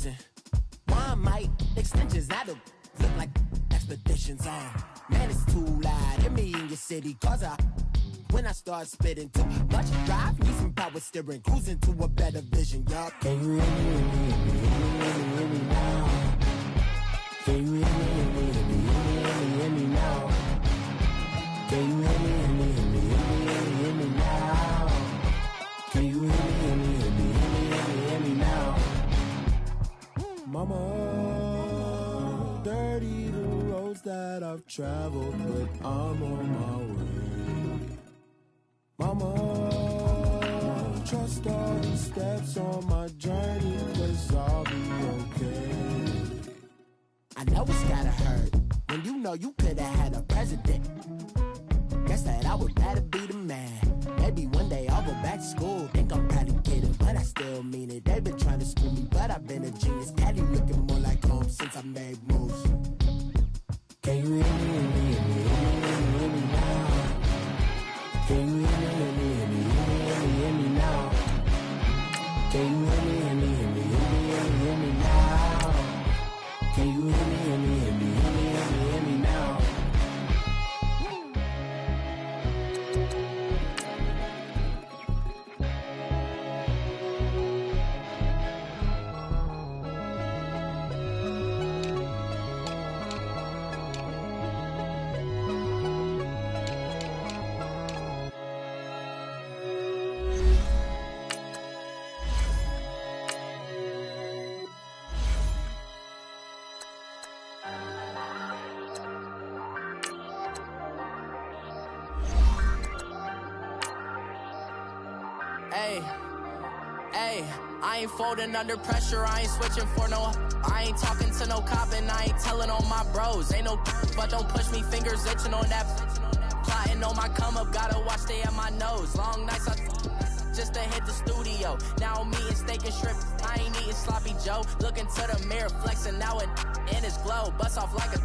listen. One might extensions that'll look like expeditions on. Man, it's too loud. Hit me in your city, cause when I start spitting too much drive, need some power steering, cruising to a better vision, yup. Can you hear me now? Can you hear me now? Can you hear me now? Can you hear me now? Mama, dirty the roads that I've traveled, but I'm on my way. Mama, trust all the steps on my journey, 'cause I'll be okay. I know it's gotta hurt when you know you could've had a president. Guess that I would rather be the man. Maybe one day I'll go back to school. Think I'm probably kidding, but I still mean it. They've been trying to school me, but I've been a genius. Caddy looking more like home since I made moves. Can you hear me now? Can you hear me now? Can you hear me now? Can you hear me now? Hey, I ain't folding under pressure, I ain't switching for no. I ain't talking to no cop and I ain't telling on my bros. Ain't no but don't push me, fingers itching on that. Plotting on my come up, gotta watch stay at my nose. Long nights just to hit the studio. Now I'm eating steak and shrimp, I ain't eating sloppy Joe. Looking to the mirror, flexing now and in his glow. Bust off like a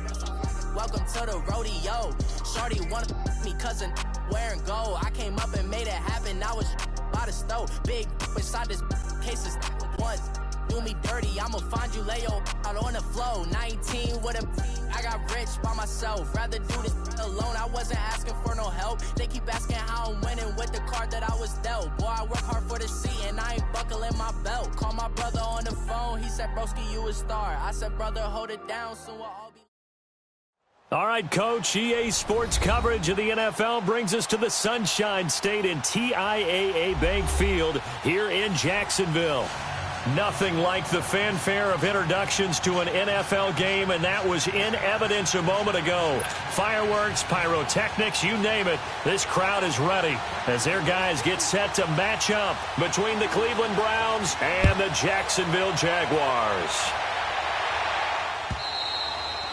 welcome to the rodeo. Shorty wanna me cousin wearing gold. I came up and made it happen, I was by the stove. Big inside this case is once do me dirty, I'ma find you lay your out on the floor. 19 with a I got rich by myself, rather do this alone. I wasn't asking for no help, they keep asking how I'm winning with the card that I was dealt. Boy, I work hard for the seat and I ain't buckling my belt. Call my brother on the phone, he said broski you a star. I said brother hold it down, soon we'll all be. All right, Coach, EA Sports coverage of the NFL brings us to the Sunshine State in TIAA Bank Field here in Jacksonville. Nothing like the fanfare of introductions to an NFL game, and that was in evidence a moment ago. Fireworks, pyrotechnics, you name it. This crowd is ready as their guys get set to match up between the Cleveland Browns and the Jacksonville Jaguars.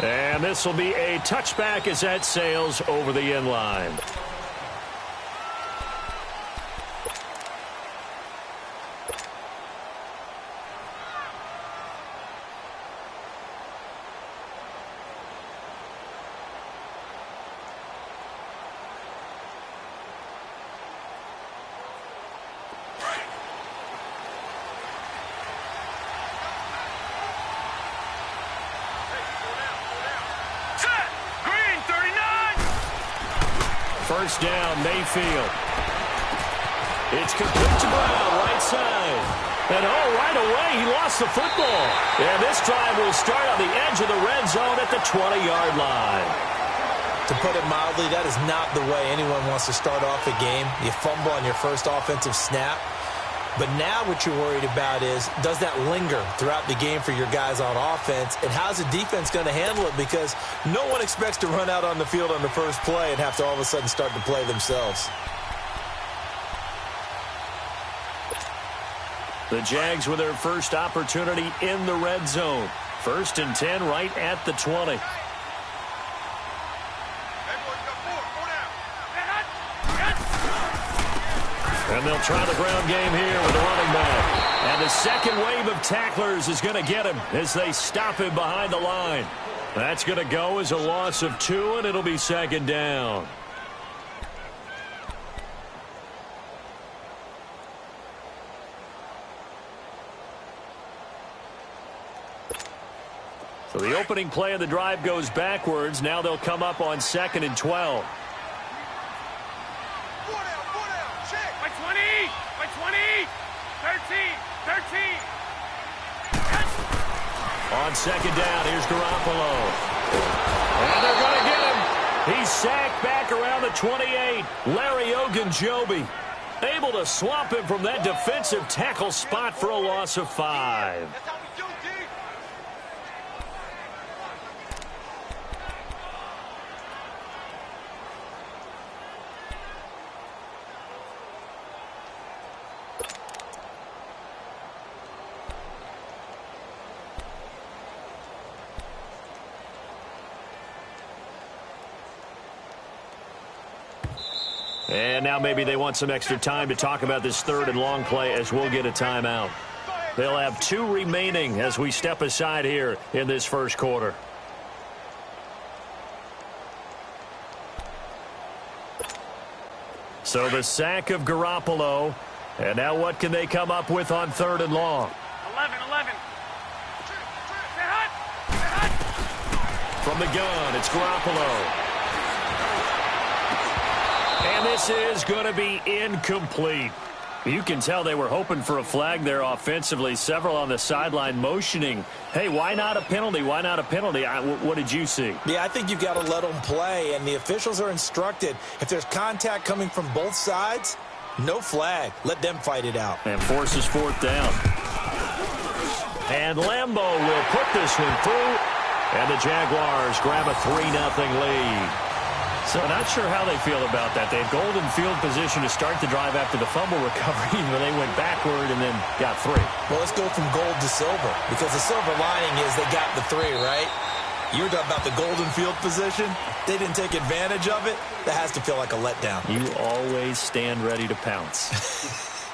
And this will be a touchback as that sails over the end line. First down, Mayfield. It's complete to Brown, right side. And right away, he lost the football. And this drive will start on the edge of the red zone at the 20-yard line. To put it mildly, that is not the way anyone wants to start off a game. You fumble on your first offensive snap. But now what you're worried about is, does that linger throughout the game for your guys on offense? And how's the defense going to handle it? Because no one expects to run out on the field on the first play and have to all of a sudden start to play themselves. The Jags with their first opportunity in the red zone. 1st and 10 right at the 20. And they'll try the ground game here with a running back. And the second wave of tacklers is going to get him as they stop him behind the line. That's going to go as a loss of 2, and it'll be 2nd down. So the opening play of the drive goes backwards. Now they'll come up on 2nd and 12. Check. By 20. By 20. 13. 13. On 2nd down, here's Garoppolo. And they're going to get him. He's sacked back around the 28. Larry Ogunjobi able to swamp him from that defensive tackle spot for a loss of 5. That's how we do, D. And now maybe they want some extra time to talk about this 3rd and long play as we'll get a timeout. They'll have 2 remaining as we step aside here in this first quarter. So the sack of Garoppolo. And now what can they come up with on 3rd and long? 11. Stay hot. From the gun, it's Garoppolo. And this is going to be incomplete. You can tell they were hoping for a flag there offensively. Several on the sideline motioning, hey, why not a penalty? Why not a penalty? What did you see? Yeah, I think you've got to let them play, and the officials are instructed. If there's contact coming from both sides, no flag. Let them fight it out. And forces 4th down. And Lambeau will put this one through, and the Jaguars grab a 3-0 lead. So not sure how they feel about that. They had golden field position to start the drive after the fumble recovery, but they went backward and then got 3. Well, let's go from gold to silver, because the silver lining is they got the 3, right? You were talking about the golden field position. They didn't take advantage of it. That has to feel like a letdown. You always stand ready to pounce.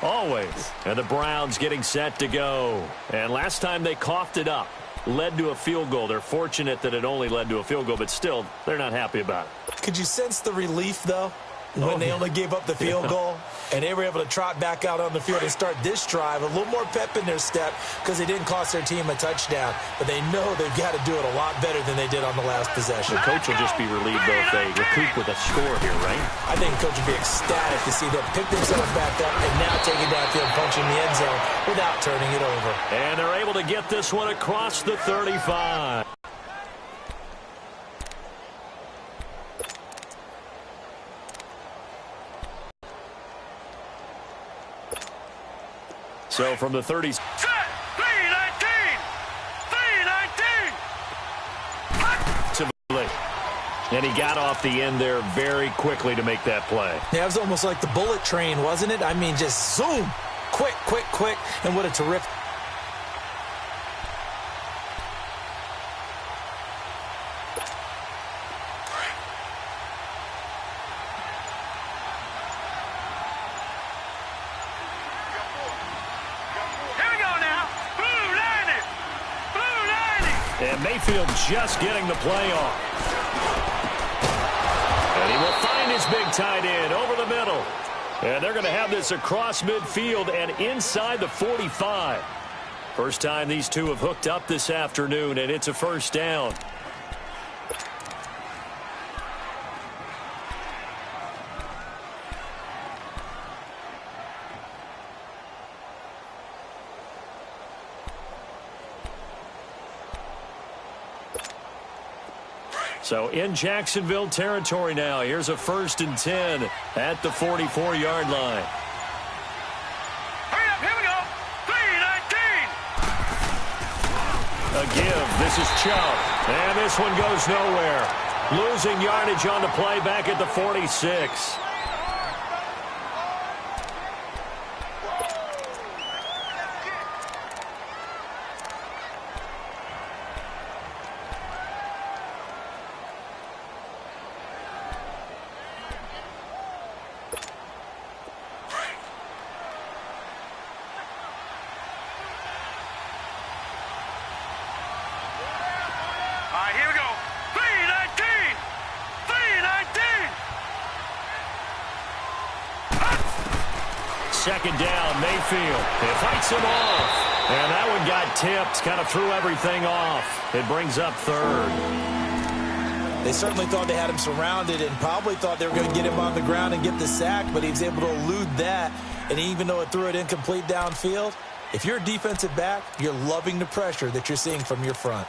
Always. And the Browns getting set to go. And last time they coughed it up. Led to a field goal. They're fortunate that it only led to a field goal, but still, they're not happy about it. Could you sense the relief, though, when they only gave up the field goal? And they were able to trot back out on the field and start this drive. A little more pep in their step because they didn't cost their team a touchdown. But they know they've got to do it a lot better than they did on the last possession. The coach will just be relieved, though, if they recoup with a score here, right? I think the coach would be ecstatic to see them pick themselves back up and now take it downfield, punching the end zone without turning it over. And they're able to get this one across the 35. So from the 30s. Set. 3-19. 3-19. And he got off the end there very quickly to make that play. Yeah, it was almost like the bullet train, wasn't it? I mean, just zoom. Quick, quick, quick. And what a terrific. And Mayfield just getting the play off. And he will find his big tight end over the middle. And they're going to have this across midfield and inside the 45. First time these two have hooked up this afternoon, and it's a 1st down. So in Jacksonville territory now. Here's a 1st and 10 at the 44-yard line. Hurry up, here we go. 3-19. A give. This is Chubb. And this one goes nowhere. Losing yardage on the play back at the 46. Here we go. 3-19. 3-19. 2nd down, Mayfield. It fights him off. And that one got tipped, kind of threw everything off. It brings up third. They certainly thought they had him surrounded and probably thought they were going to get him on the ground and get the sack, but he was able to elude that. And even though it threw it incomplete downfield, if you're a defensive back, you're loving the pressure that you're seeing from your front.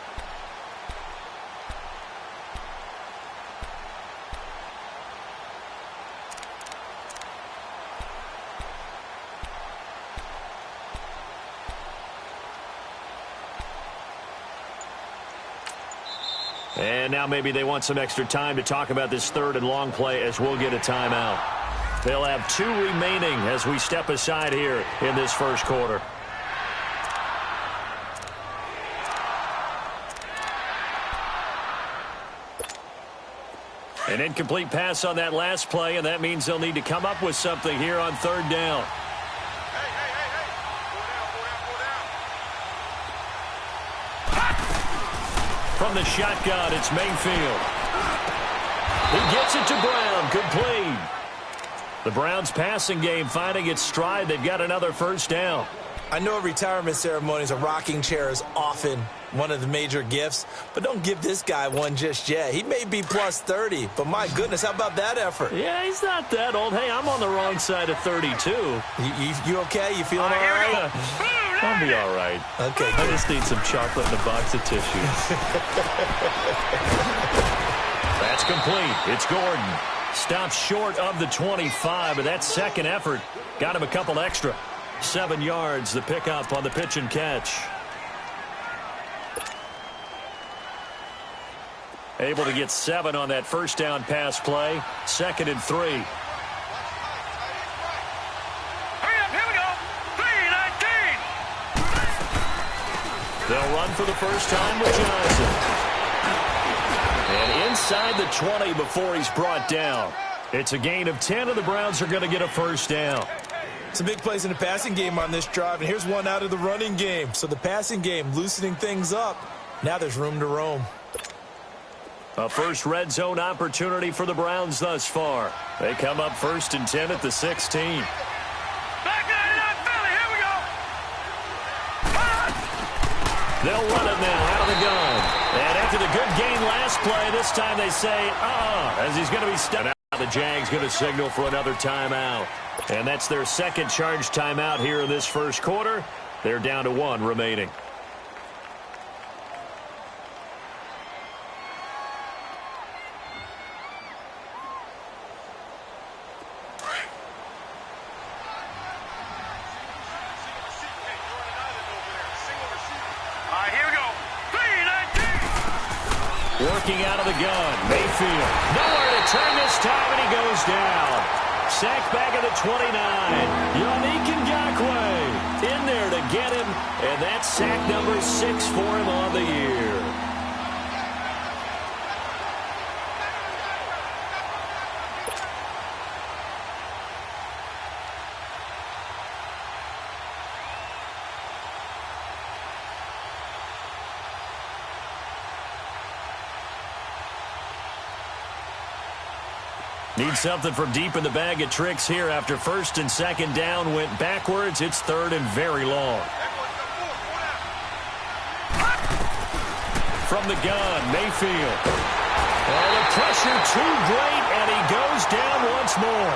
And now maybe they want some extra time to talk about this third and long play as we'll get a timeout. They'll have 2 remaining as we step aside here in this first quarter. An incomplete pass on that last play, and that means they'll need to come up with something here on third down. From the shotgun, it's Mayfield. He gets it to Brown, complete. The Browns' passing game finding its stride. They've got another first down. I know at retirement ceremonies, a rocking chair is often one of the major gifts, but don't give this guy one just yet. He may be plus 30, but my goodness, how about that effort? Yeah, he's not that old. Hey, I'm on the wrong side of 32. You okay? You feeling all right? I'll be all right. Okay, I just need some chocolate and a box of tissues. That's complete. It's Gordon. Stops short of the 25, but that second effort got him a couple extra. 7 yards, the pickup on the pitch and catch. Able to get 7 on that first down pass play. 2nd and 3. Hurry up, here we go. 3-19. They'll run for the first time with Johnson. And inside the 20 before he's brought down. It's a gain of 10, and the Browns are going to get a first down. Some big plays in the passing game on this drive, and here's one out of the running game. So the passing game loosening things up. Now there's room to roam. A first red zone opportunity for the Browns thus far. They come up 1st and 10 at the 16. Back nine out, Philly, here we go. They'll run it now out of the gun. And after the good gain last play, this time they say, as he's going to be stuck. Now the Jags going to signal for another timeout. And that's their second charge timeout here in this first quarter. They're down to 1 remaining. Here we go. 3-19. Working out of the gun, Mayfield. Nowhere to turn this time, and he goes down. Sacked back at the 29. Yannick Ngakoue in there to get him, and that's sack number 6 for him on the year. Need something from deep in the bag of tricks here after 1st and 2nd down went backwards. It's 3rd and very long. From the gun, Mayfield. Oh, the pressure too great, and he goes down once more.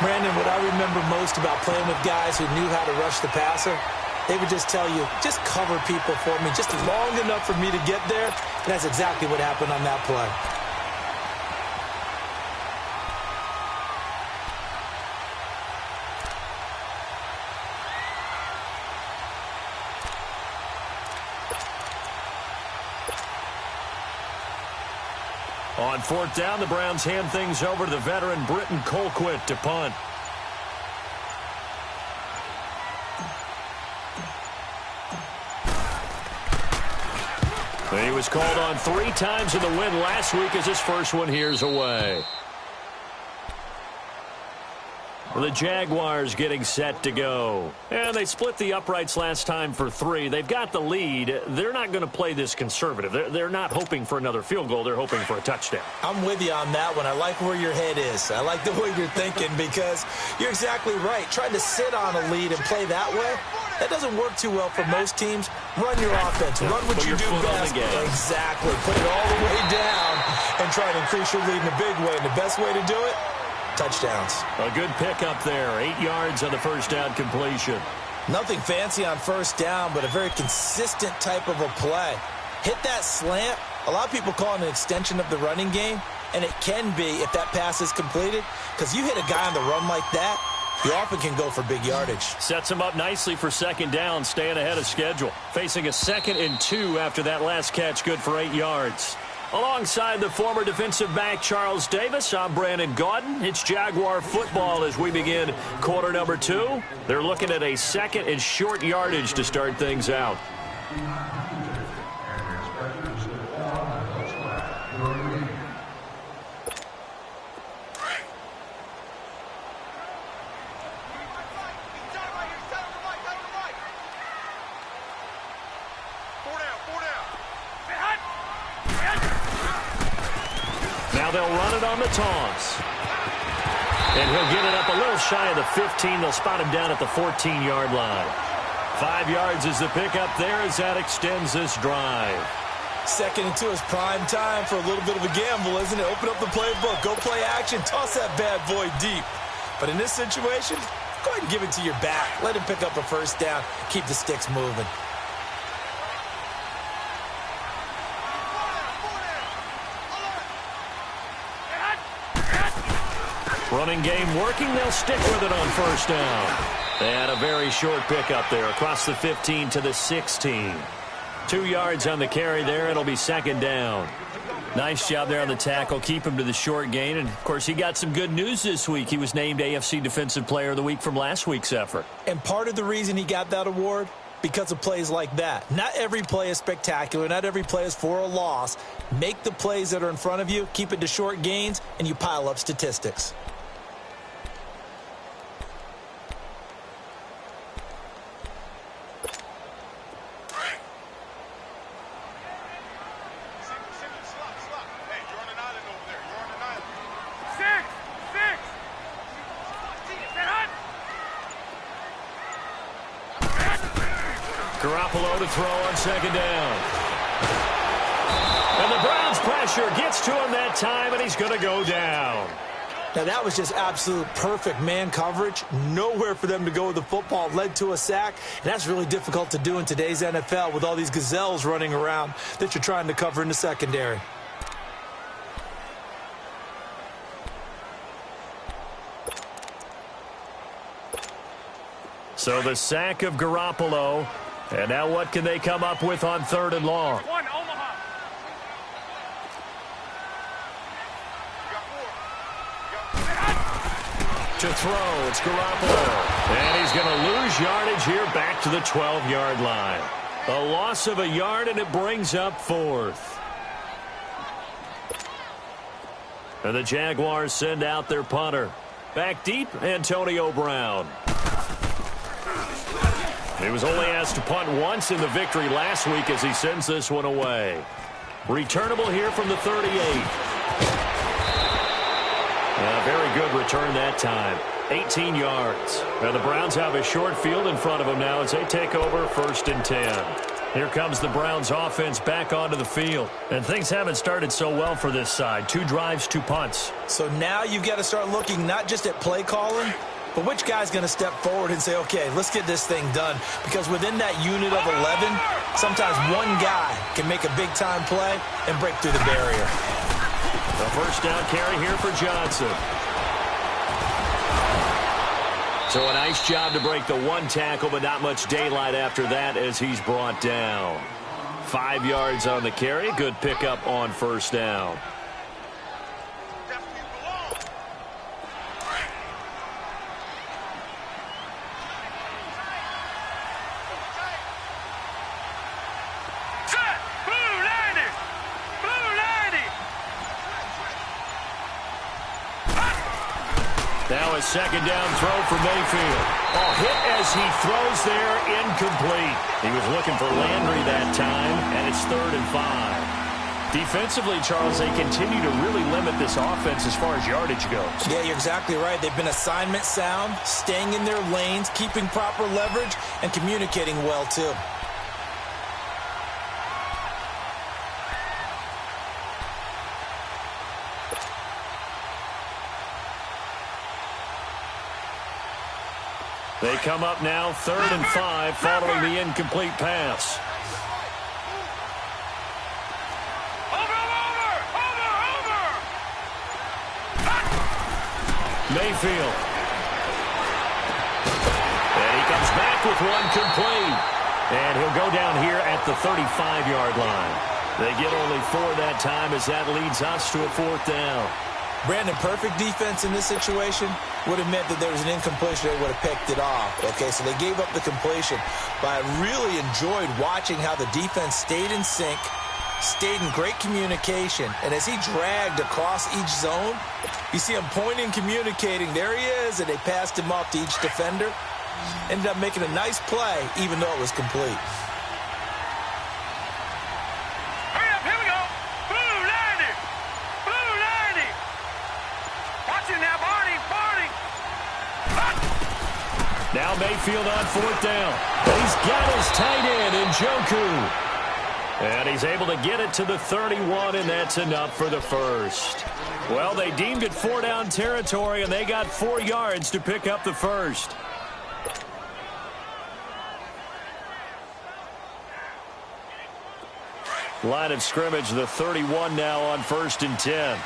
Brandon, what I remember most about playing with guys who knew how to rush the passer, they would just tell you, just cover people for me, just long enough for me to get there. And that's exactly what happened on that play. On 4th down, the Browns hand things over to the veteran Britton Colquitt to punt. He was called on 3 times in the win last week as his first one here's away. The Jaguars getting set to go. And they split the uprights last time for 3. They've got the lead. They're not going to play this conservative. They're not hoping for another field goal. They're hoping for a touchdown. I'm with you on that one. I like where your head is. I like the way you're thinking because you're exactly right. Trying to sit on a lead and play that way, That doesn't work too well for most teams. Run your offense. Run what you do best. Exactly. Put it all the way down and try to increase your lead in a big way. And the best way to do it, touchdowns. A good pickup there. 8 yards on the first down completion. Nothing fancy on first down, but a very consistent type of a play. Hit that slant. A lot of people call it an extension of the running game, and it can be if that pass is completed, because you hit a guy on the run like that, you often can go for big yardage. Sets him up nicely for second down, staying ahead of schedule. Facing a 2nd and 2 after that last catch, good for 8 yards. Alongside the former defensive back Charles Davis, I'm Brandon Gaudin. It's Jaguar football as we begin quarter number 2. They're looking at a 2nd and short yardage to start things out. Now they'll run it on the toss. And he'll get it up a little shy of the 15. They'll spot him down at the 14-yard line. 5 yards is the pickup there as that extends this drive. 2nd and 2 is prime time for a little bit of a gamble, isn't it? Open up the playbook, go play action, toss that bad boy deep. But in this situation, go ahead and give it to your back. Let him pick up a first down, keep the sticks moving. Running game working. They'll stick with it on first down. They had a very short pickup there across the 15 to the 16. 2 yards on the carry there. It'll be second down. Nice job there on the tackle. Keep him to the short gain. And, of course, he got some good news this week. He was named AFC Defensive Player of the Week from last week's effort. And part of the reason he got that award, because of plays like that. Not every play is spectacular. Not every play is for a loss. Make the plays that are in front of you, keep it to short gains, and you pile up statistics. Garoppolo to throw on second down. And the Browns pressure gets to him that time, and he's going to go down. Now, that was just absolute perfect man coverage. Nowhere for them to go with the football. Led to a sack, and that's really difficult to do in today's NFL with all these gazelles running around that you're trying to cover in the secondary. So the sack of Garoppolo. And now what can they come up with on 3rd and long? One, Omaha. To throw, it's Garoppolo. And he's going to lose yardage here back to the 12-yard line. A loss of a yard, and it brings up 4th. And the Jaguars send out their punter. Back deep, Antonio Brown. He was only asked to punt once in the victory last week as he sends this one away. Returnable here from the 38. A very good return that time. 18 yards. Now the Browns have a short field in front of them now as they take over 1st and 10. Here comes the Browns offense back onto the field. And things haven't started so well for this side. 2 drives, 2 punts. So now you've got to start looking not just at play calling, but which guy's going to step forward and say, okay, let's get this thing done? Because within that unit of 11, sometimes one guy can make a big-time play and break through the barrier. The first down carry here for Johnson. So a nice job to break the 1 tackle, but not much daylight after that as he's brought down. 5 yards on the carry. Good pickup on first down. Now a second down throw for Mayfield. Oh, hit as he throws there, incomplete. He was looking for Landry that time, and it's 3rd and 5. Defensively, Charles, they continue to really limit this offense as far as yardage goes. Yeah, you're exactly right. They've been assignment sound, staying in their lanes, keeping proper leverage, and communicating well, too. They come up now 3rd and 5 following the incomplete pass. Mayfield. And he comes back with one complete. And he'll go down here at the 35-yard line. They get only 4 that time as that leads us to a 4th down. Brandon, perfect defense in this situation would have meant that there was an incompletion. They would have picked it off. Okay, so they gave up the completion. But I really enjoyed watching how the defense stayed in sync, stayed in great communication, and as he dragged across each zone, you see him pointing, communicating. There he is, and they passed him off to each defender. Ended up making a nice play, even though it was complete. Hurry up, here we go. Blue 90. Blue 90. Watch it now, Barney. Now Mayfield on 4th down. He's got his tight end in Njoku. And he's able to get it to the 31, and that's enough for the first. Well, they deemed it 4-down territory, and they got 4 yards to pick up the first. Line of scrimmage, the 31 now on 1st and 10.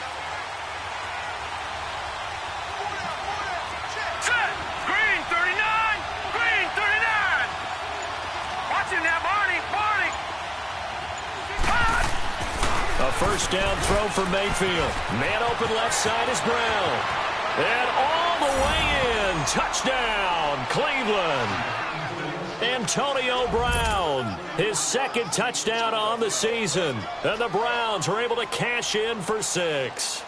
Green 39. Green 39. Watch it now, Barney. A 1st down throw for Mayfield. Man open left side is Brown. And all the way in. Touchdown, Cleveland. Antonio Brown, his 2nd touchdown on the season. And the Browns are able to cash in for 6.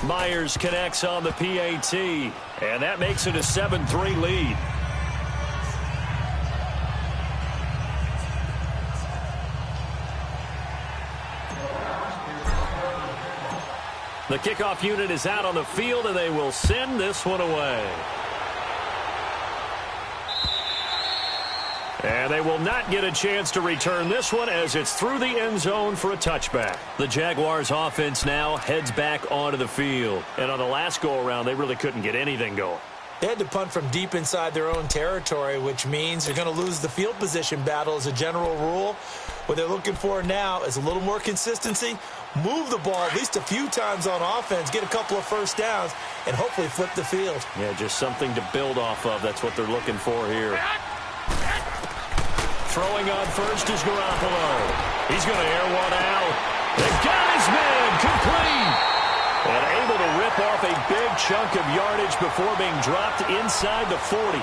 Myers connects on the PAT, and that makes it a 7-3 lead. The kickoff unit is out on the field, and they will send this one away. And they will not get a chance to return this one as it's through the end zone for a touchback. The Jaguars offense now heads back onto the field. And on the last go-around, they really couldn't get anything going. They had to punt from deep inside their own territory, which means they're going to lose the field position battle as a general rule. What they're looking for now is a little more consistency, move the ball at least a few times on offense, get a couple of 1st downs, and hopefully flip the field. Yeah, just something to build off of. That's what they're looking for here. Throwing on 1st is Garoppolo. He's going to air one out. They've got his man complete. And able to rip off a big chunk of yardage before being dropped inside the 40.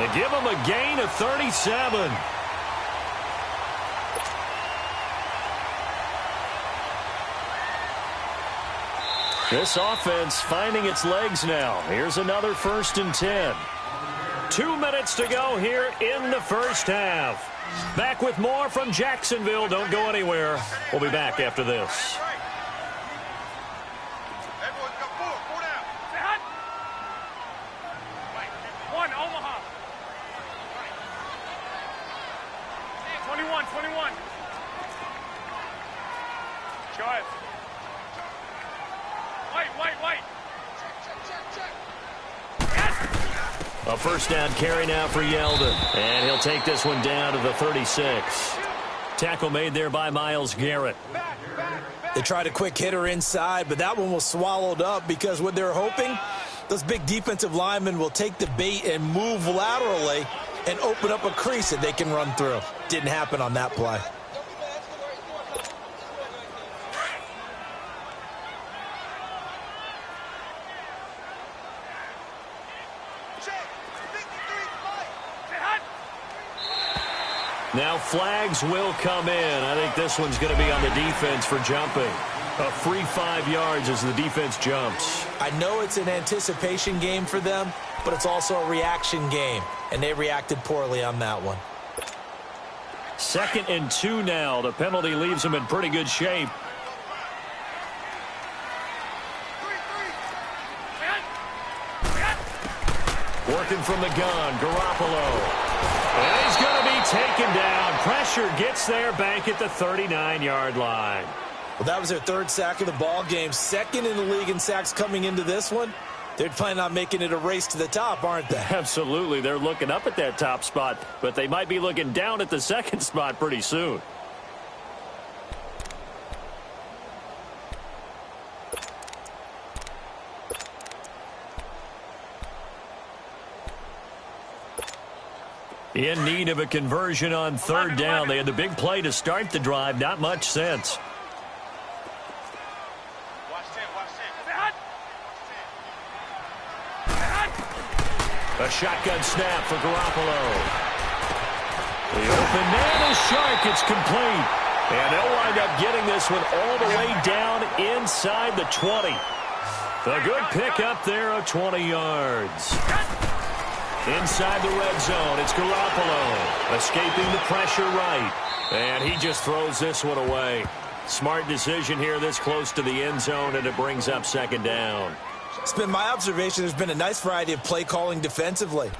And give him a gain of 37. This offense finding its legs now. Here's another 1st and 10. 2 minutes to go here in the first half. Back with more from Jacksonville. Don't go anywhere. We'll be back after this. One, Omaha. 21. Go ahead. Wait. A 1st down carry now for Yeldon. And he'll take this one down to the 36. Tackle made there by Myles Garrett. They tried a quick hitter inside, but that one was swallowed up because what they're hoping, those big defensive linemen will take the bait and move laterally and open up a crease that they can run through. Didn't happen on that play. Now flags will come in. I think this one's going to be on the defense for jumping. A free 5 yards as the defense jumps. I know it's an anticipation game for them, but it's also a reaction game, and they reacted poorly on that one. 2nd and 2 now. The penalty leaves them in pretty good shape. Working from the gun, Garoppolo. And he's going to be taken down. Pressure gets there back at the 39-yard line. Well, that was their 3rd sack of the ball game. 2nd in the league in sacks coming into this one. They're planning on making it a race to the top, aren't they? Absolutely. They're looking up at that top spot, but they might be looking down at the 2nd spot pretty soon. In need of a conversion on 3rd down. They had the big play to start the drive. Not much sense. A shotgun snap for Garoppolo. The open man is Shark. It's complete. And they'll wind up getting this one all the way down inside the 20. A good pickup there of 20 yards. Inside the red zone, it's Garoppolo. Escaping the pressure right. And he just throws this one away. Smart decision here this close to the end zone, and it brings up 2nd down. It's been my observation there's been a nice variety of play calling defensively.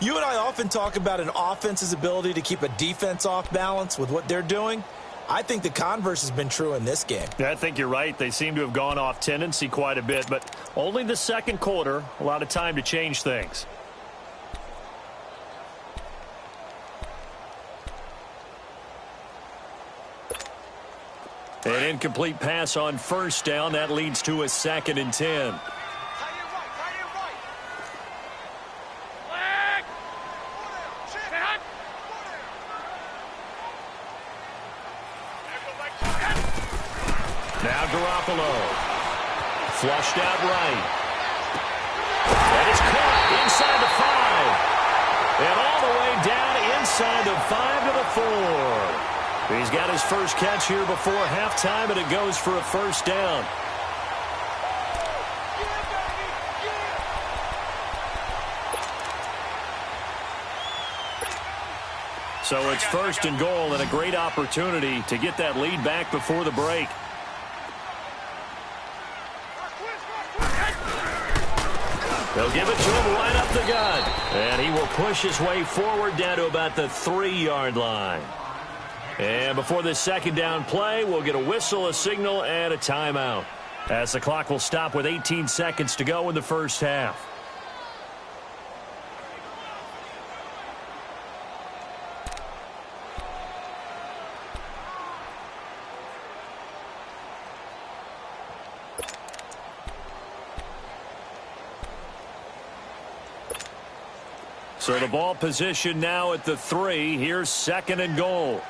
You and I often talk about an offense's ability to keep a defense off balance with what they're doing. I think the converse has been true in this game. Yeah, I think you're right. They seem to have gone off tendency quite a bit, but only the 2nd quarter, a lot of time to change things. An incomplete pass on 1st down. That leads to a 2nd and 10. Now Garoppolo. Flushed out right. And it's caught inside the 5. And all the way down inside the 5 to the 4. He's got his first catch here before halftime, and it goes for a 1st down. So it's 1st and goal, and a great opportunity to get that lead back before the break. They'll give it to him right up the gut. And he will push his way forward down to about the 3-yard line. And before this 2nd down play, we'll get a whistle, a signal, and a timeout, as the clock will stop with 18 seconds to go in the 1st half. So the ball position now at the 3. Here's 2nd and goal.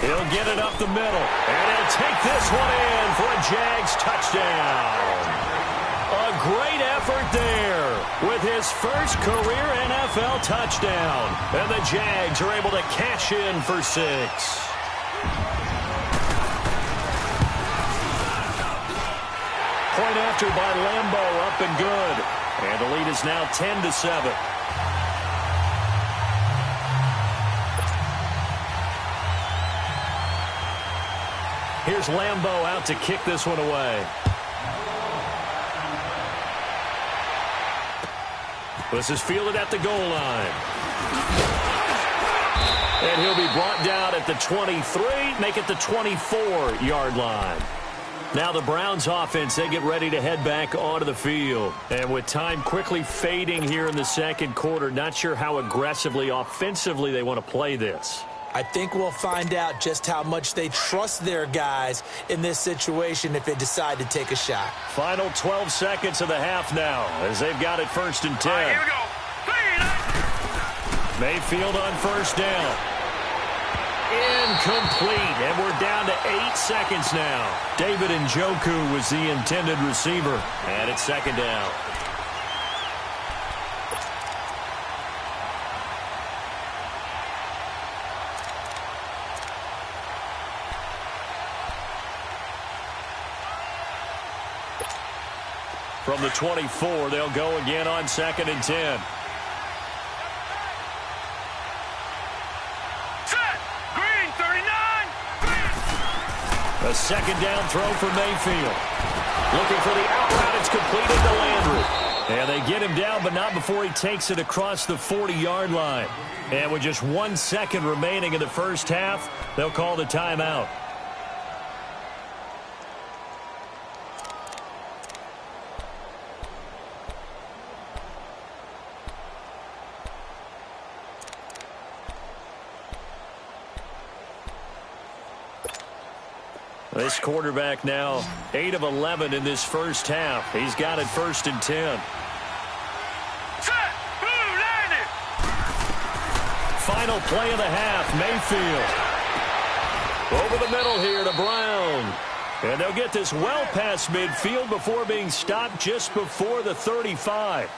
He'll get it up the middle, and he'll take this one in for a Jags touchdown. A great effort there with his first career NFL touchdown, and the Jags are able to cash in for 6. Point after by Lambeau, up and good. And the lead is now 10-7. Here's Lambeau out to kick this one away. This is fielded at the goal line. And he'll be brought down at the 23, make it the 24-yard line. Now the Browns offense, they get ready to head back onto the field. And with time quickly fading here in the 2nd quarter, not sure how aggressively, offensively they want to play this. I think we'll find out just how much they trust their guys in this situation if they decide to take a shot. Final 12 seconds of the half now as they've got it 1st and 10. All right, here we go. Mayfield on 1st down. Incomplete, and we're down to 8 seconds now. David Njoku was the intended receiver, and it's 2nd down. From the 24, they'll go again on 2nd and 10. Set. Green, 39. A second down throw for Mayfield. Looking for the out route. It's completed to Landry. And they get him down, but not before he takes it across the 40-yard line. And with just 1 second remaining in the first half, they'll call the timeout. This quarterback now 8 of 11 in this first half. He's got it 1st and 10. Set. Blue, landed. Final play of the half, Mayfield. Over the middle here to Brown. And they'll get this well past midfield before being stopped just before the 35.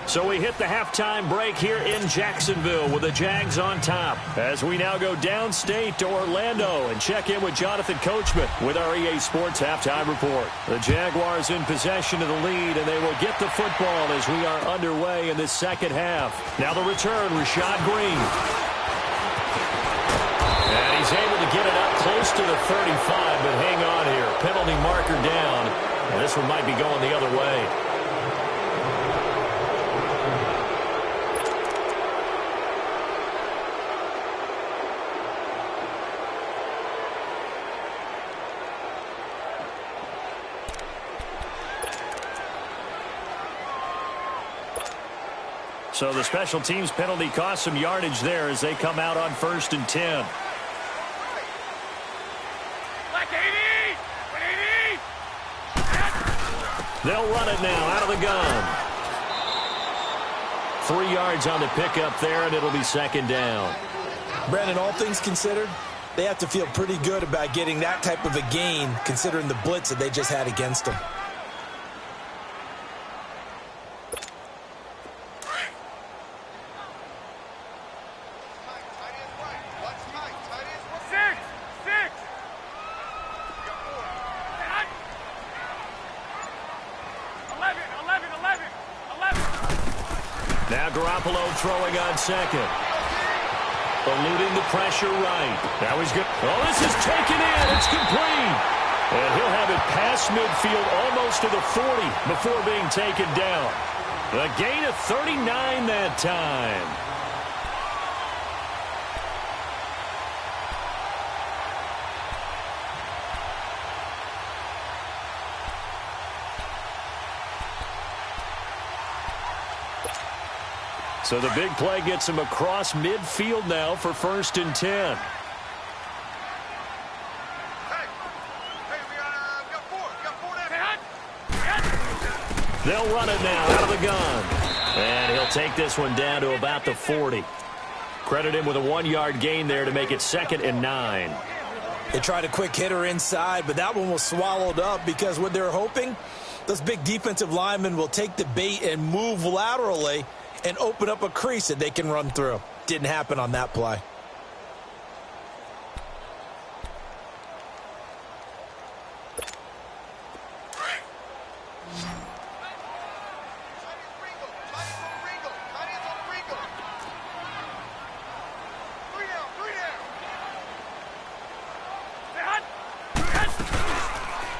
So we hit the halftime break here in Jacksonville with the Jags on top. As we now go downstate to Orlando and check in with Jonathan Coachman with our EA Sports Halftime Report. The Jaguars in possession of the lead, and they will get the football as we are underway in this second half. Now the return, Rashad Green. And he's able to get it up close to the 35, but hang on here. Penalty marker down, and this one might be going the other way. So the special teams penalty cost some yardage there as they come out on 1st and 10. Like 80. 80. They'll run it now out of the gun. 3 yards on the pickup there, and it'll be 2nd down. Brandon, all things considered, they have to feel pretty good about getting that type of a gain considering the blitz that they just had against them. Throwing on 2nd. Eluding the pressure right. Now he's good. Oh, this is taken in. It's complete. And he'll have it past midfield almost to the 40 before being taken down. The gain of 39 that time. So the big play gets him across midfield now for 1st and 10. They'll run it now out of the gun. And he'll take this one down to about the 40. Credit him with a 1-yard gain there to make it 2nd and 9. They tried a quick hitter inside, but that one was swallowed up because what they're hoping, those big defensive linemen will take the bait and move laterally and open up a crease that they can run through. Didn't happen on that play.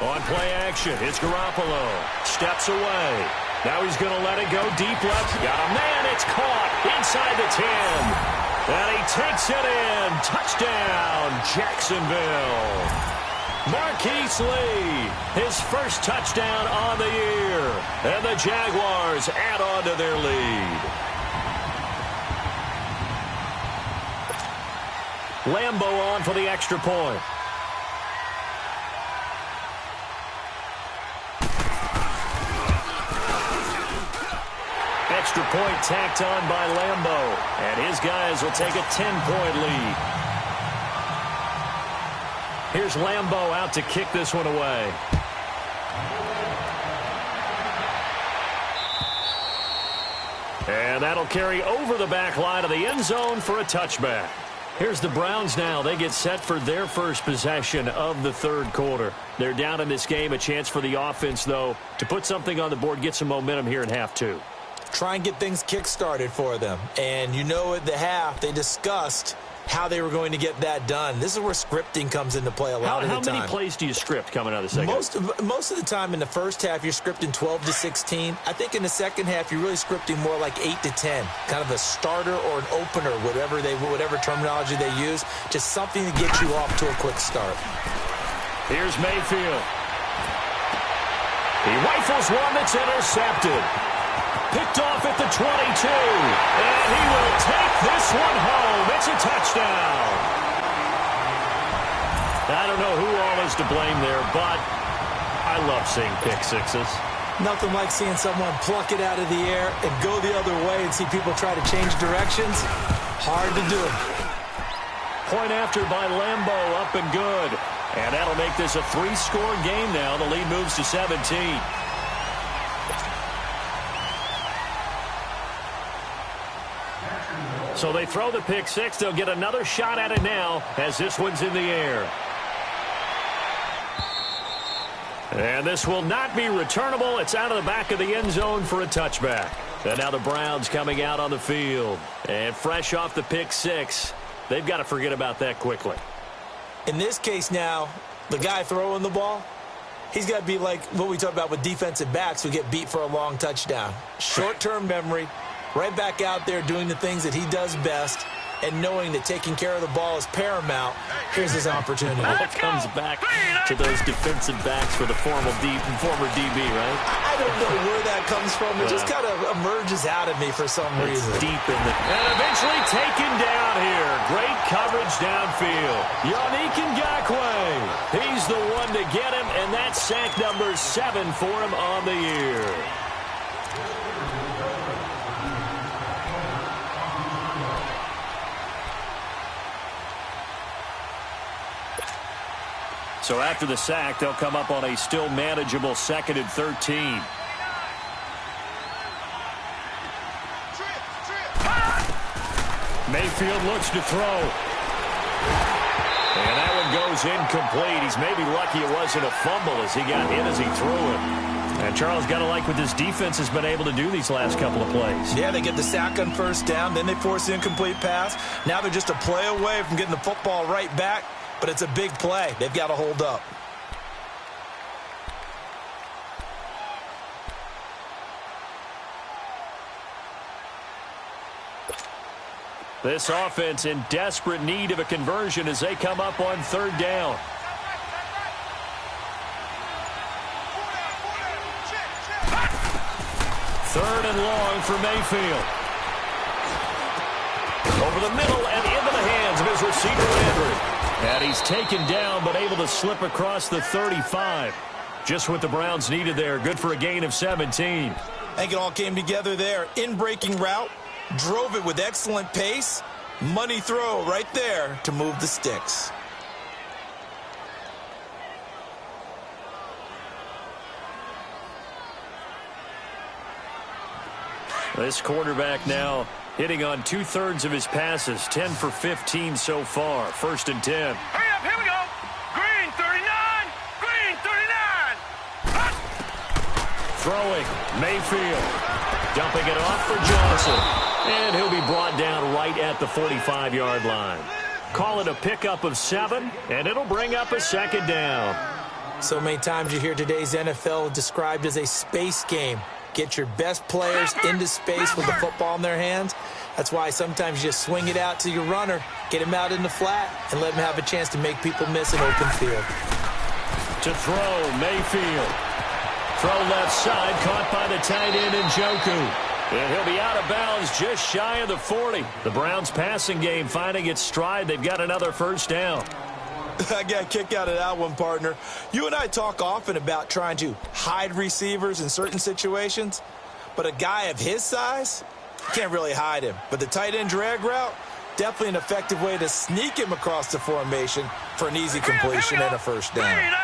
On play action, it's Garoppolo. Steps away. Now he's going to let it go deep left. Got a man. It's caught inside the 10. And he takes it in. Touchdown, Jacksonville. Marquise Lee, his first touchdown on the year. And the Jaguars add on to their lead. Lambo on for the extra point. Extra point tacked on by Lambo. And his guys will take a 10-point lead. Here's Lambo out to kick this one away. And that'll carry over the back line of the end zone for a touchback. Here's the Browns now. They get set for their first possession of the third quarter. They're down in this game. A chance for the offense, though, to put something on the board, get some momentum here in half two. Try and get things kick-started for them. And you know at the half, they discussed how they were going to get that done. This is where scripting comes into play a lot of the time. How many plays do you script coming out of the second? Most of the time in the first half, you're scripting 12 to 16. I think in the second half, you're really scripting more like 8 to 10. Kind of a starter or an opener, whatever terminology they use. Just something to get you off to a quick start. Here's Mayfield. He rifles one that's intercepted. Picked off at the 22, and he will take this one home. It's a touchdown. I don't know who all is to blame there, but I love seeing pick sixes. Nothing like seeing someone pluck it out of the air and go the other way and see people try to change directions. Hard to do. Point after by Lambeau, up and good. And that'll make this a 3-score game now. The lead moves to 17. So they throw the pick six. They'll get another shot at it now as this one's in the air. And this will not be returnable. It's out of the back of the end zone for a touchback. And now the Browns coming out on the field. And fresh off the pick six, they've got to forget about that quickly. In this case now, the guy throwing the ball, he's got to be like what we talk about with defensive backs who get beat for a long touchdown. Short-term memory. Right back out there doing the things that he does best and knowing that taking care of the ball is paramount. Here's his opportunity. It comes back to those defensive backs for the former DB, right? I don't know where that comes from. It just kind of emerges out of me for some reason. Deep in the... And eventually taken down here. Great coverage downfield. Yannick Ngakoue. He's the one to get him, and that's sack number 7 for him on the year. So after the sack, they'll come up on a still manageable 2nd and 13. Mayfield looks to throw. And that one goes incomplete. He's maybe lucky it wasn't a fumble as he got hit as he threw it. And Charles, got to like what this defense has been able to do these last couple of plays. Yeah, they get the sack on first down, then they force the incomplete pass. Now they're just a play away from getting the football right back. But it's a big play. They've got to hold up. This offense in desperate need of a conversion as they come up on 3rd down. Third and long for Mayfield. Over the middle and into the hands of his receiver, Landry. And he's taken down, but able to slip across the 35. Just what the Browns needed there. Good for a gain of 17. I think it all came together there. In-breaking route, drove it with excellent pace. Money throw right there to move the sticks. This quarterback now hitting on 2/3 of his passes. 10 for 15 so far. 1st and 10. Hurry up, here we go. Green 39. Green 39. Hut. Throwing. Mayfield. Dumping it off for Johnson. And he'll be brought down right at the 45-yard line. Call it a pickup of 7, and it'll bring up a 2nd down. So many times you hear today's NFL described as a space game. Get your best players into space with the football in their hands. That's why sometimes you just swing it out to your runner, get him out in the flat, and let him have a chance to make people miss an open field. To throw, Mayfield. Throw left side, caught by the tight end Njoku. And he'll be out of bounds just shy of the 40. The Browns passing game finding its stride. They've got another 1st down. I got a kick out of that one, partner. You and I talk often about trying to hide receivers in certain situations, but a guy of his size, you can't really hide him. But the tight end drag route, definitely an effective way to sneak him across the formation for an easy completion and a 1st down.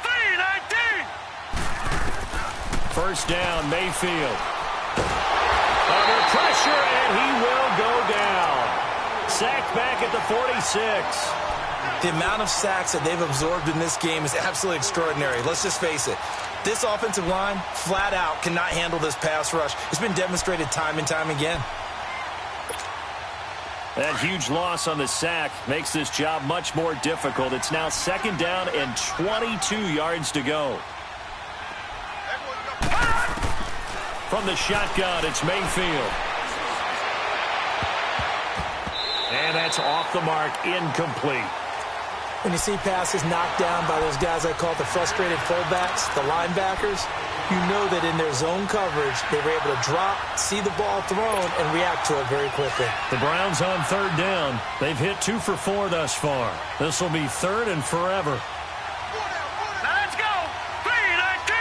3-19. 1st down, Mayfield. Under pressure, and he will go down. Sacked back 46. The amount of sacks that they've absorbed in this game is absolutely extraordinary. Let's just face it. This offensive line, flat out, cannot handle this pass rush. It's been demonstrated time and time again. That huge loss on the sack makes this job much more difficult. It's now 2nd down and 22 yards to go. From the shotgun, it's Mayfield. And that's off the mark, incomplete. When you see passes knocked down by those guys I call the frustrated fullbacks, the linebackers, you know that in their zone coverage, they were able to drop, see the ball thrown, and react to it very quickly. The Browns on 3rd down. They've hit 2 for 4 thus far. This will be 3rd and forever. Now let's go. 3-19.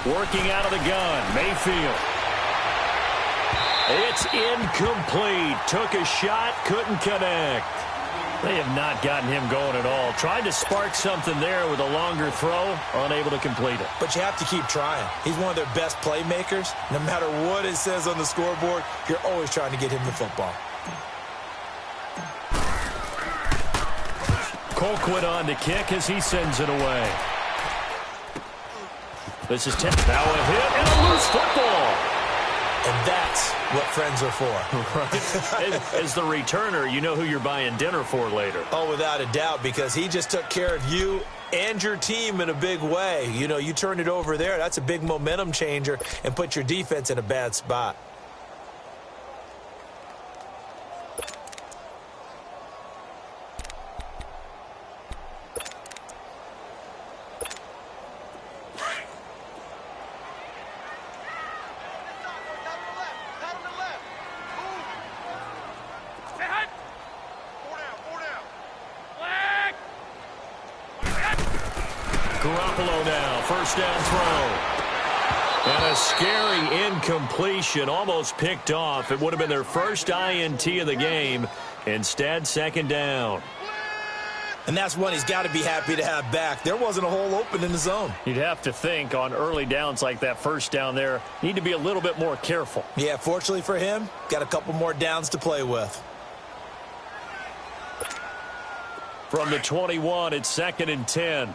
3-19. Working out of the gun, Mayfield. It's incomplete. Took a shot, couldn't connect. They have not gotten him going at all. Tried to spark something there with a longer throw, unable to complete it. But you have to keep trying. He's one of their best playmakers. No matter what it says on the scoreboard, you're always trying to get him the football. Colquitt on to kick as he sends it away. This is 10. Now a hit and a loose football. And that's what friends are for. Right. As the returner, you know who you're buying dinner for later. Oh, without a doubt, because he just took care of you and your team in a big way. You know, you turn it over there. That's a big momentum changer and put your defense in a bad spot. Garoppolo now, 1st down throw. And a scary incompletion, almost picked off. It would have been their first INT of the game. Instead, 2nd down. And that's one he's got to be happy to have back. There wasn't a hole open in the zone. You'd have to think on early downs like that 1st down there, need to be a little bit more careful. Yeah, fortunately for him, got a couple more downs to play with. From the 21, it's 2nd and 10.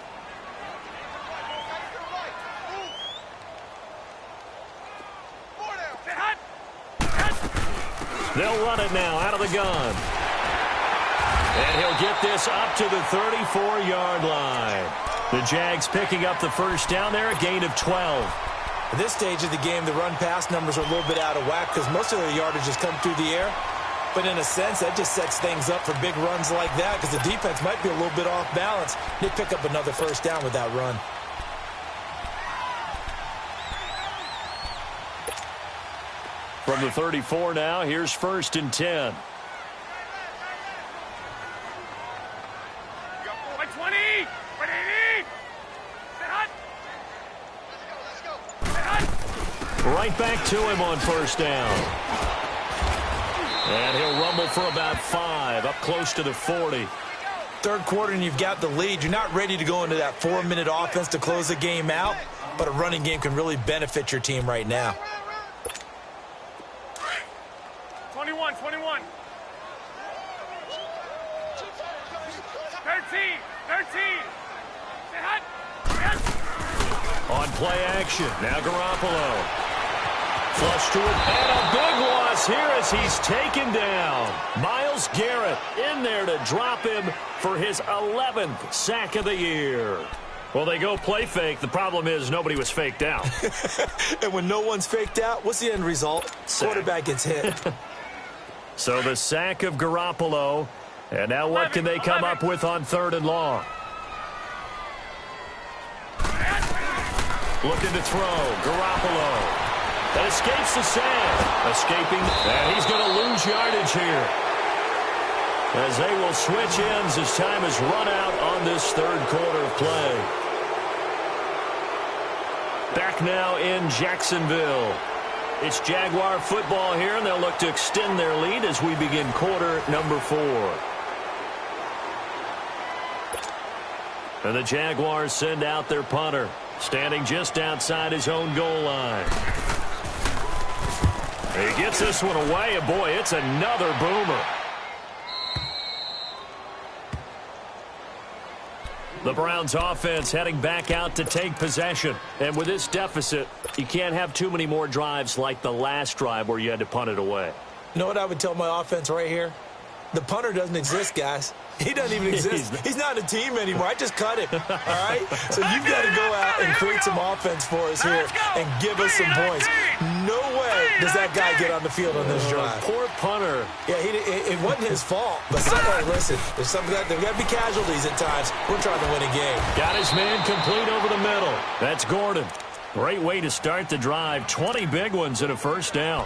They'll run it now out of the gun. And he'll get this up to the 34-yard line. The Jags picking up the 1st down there, a gain of 12. At this stage of the game, the run-pass numbers are a little bit out of whack because most of the yardage has come through the air. But in a sense, that just sets things up for big runs like that because the defense might be a little bit off balance. They pick up another 1st down with that run. From the 34 now, here's 1st and 10. 20. Right back to him on 1st down. And he'll rumble for about 5, up close to the 40. 3rd quarter and you've got the lead. You're not ready to go into that 4-minute offense to close the game out, but a running game can really benefit your team right now. 21. 13. On play action, now Garoppolo. Flush to it, and a big loss here as he's taken down. Myles Garrett in there to drop him for his 11th sack of the year. Well, they go play fake. The problem is nobody was faked out. And when no one's faked out, what's the end result? Sack. Quarterback gets hit. So the sack of Garoppolo. And now what can they come up with on 3rd and long? Looking to throw. Garoppolo. That escapes the sack. Escaping. And he's going to lose yardage here. As they will switch ends as time has run out on this 3rd quarter of play. Back now in Jacksonville. It's Jaguar football here, and they'll look to extend their lead as we begin quarter number 4. And the Jaguars send out their punter, standing just outside his own goal line. He gets this one away, and boy, it's another boomer. The Browns offense heading back out to take possession. And with this deficit, you can't have too many more drives like the last drive where you had to punt it away. You know what I would tell my offense right here? The punter doesn't exist, guys. He doesn't even exist. He's not a team anymore. I just cut him. All right? So you've got to go out and create some offense for us here and give us some points. No way does that guy get on the field on this drive. Poor punter. Yeah, it wasn't his fault. But listen, there's got to be casualties at times. We're trying to win a game. Got his man complete over the middle. That's Gordon. Great way to start the drive. 20 big ones and a first down.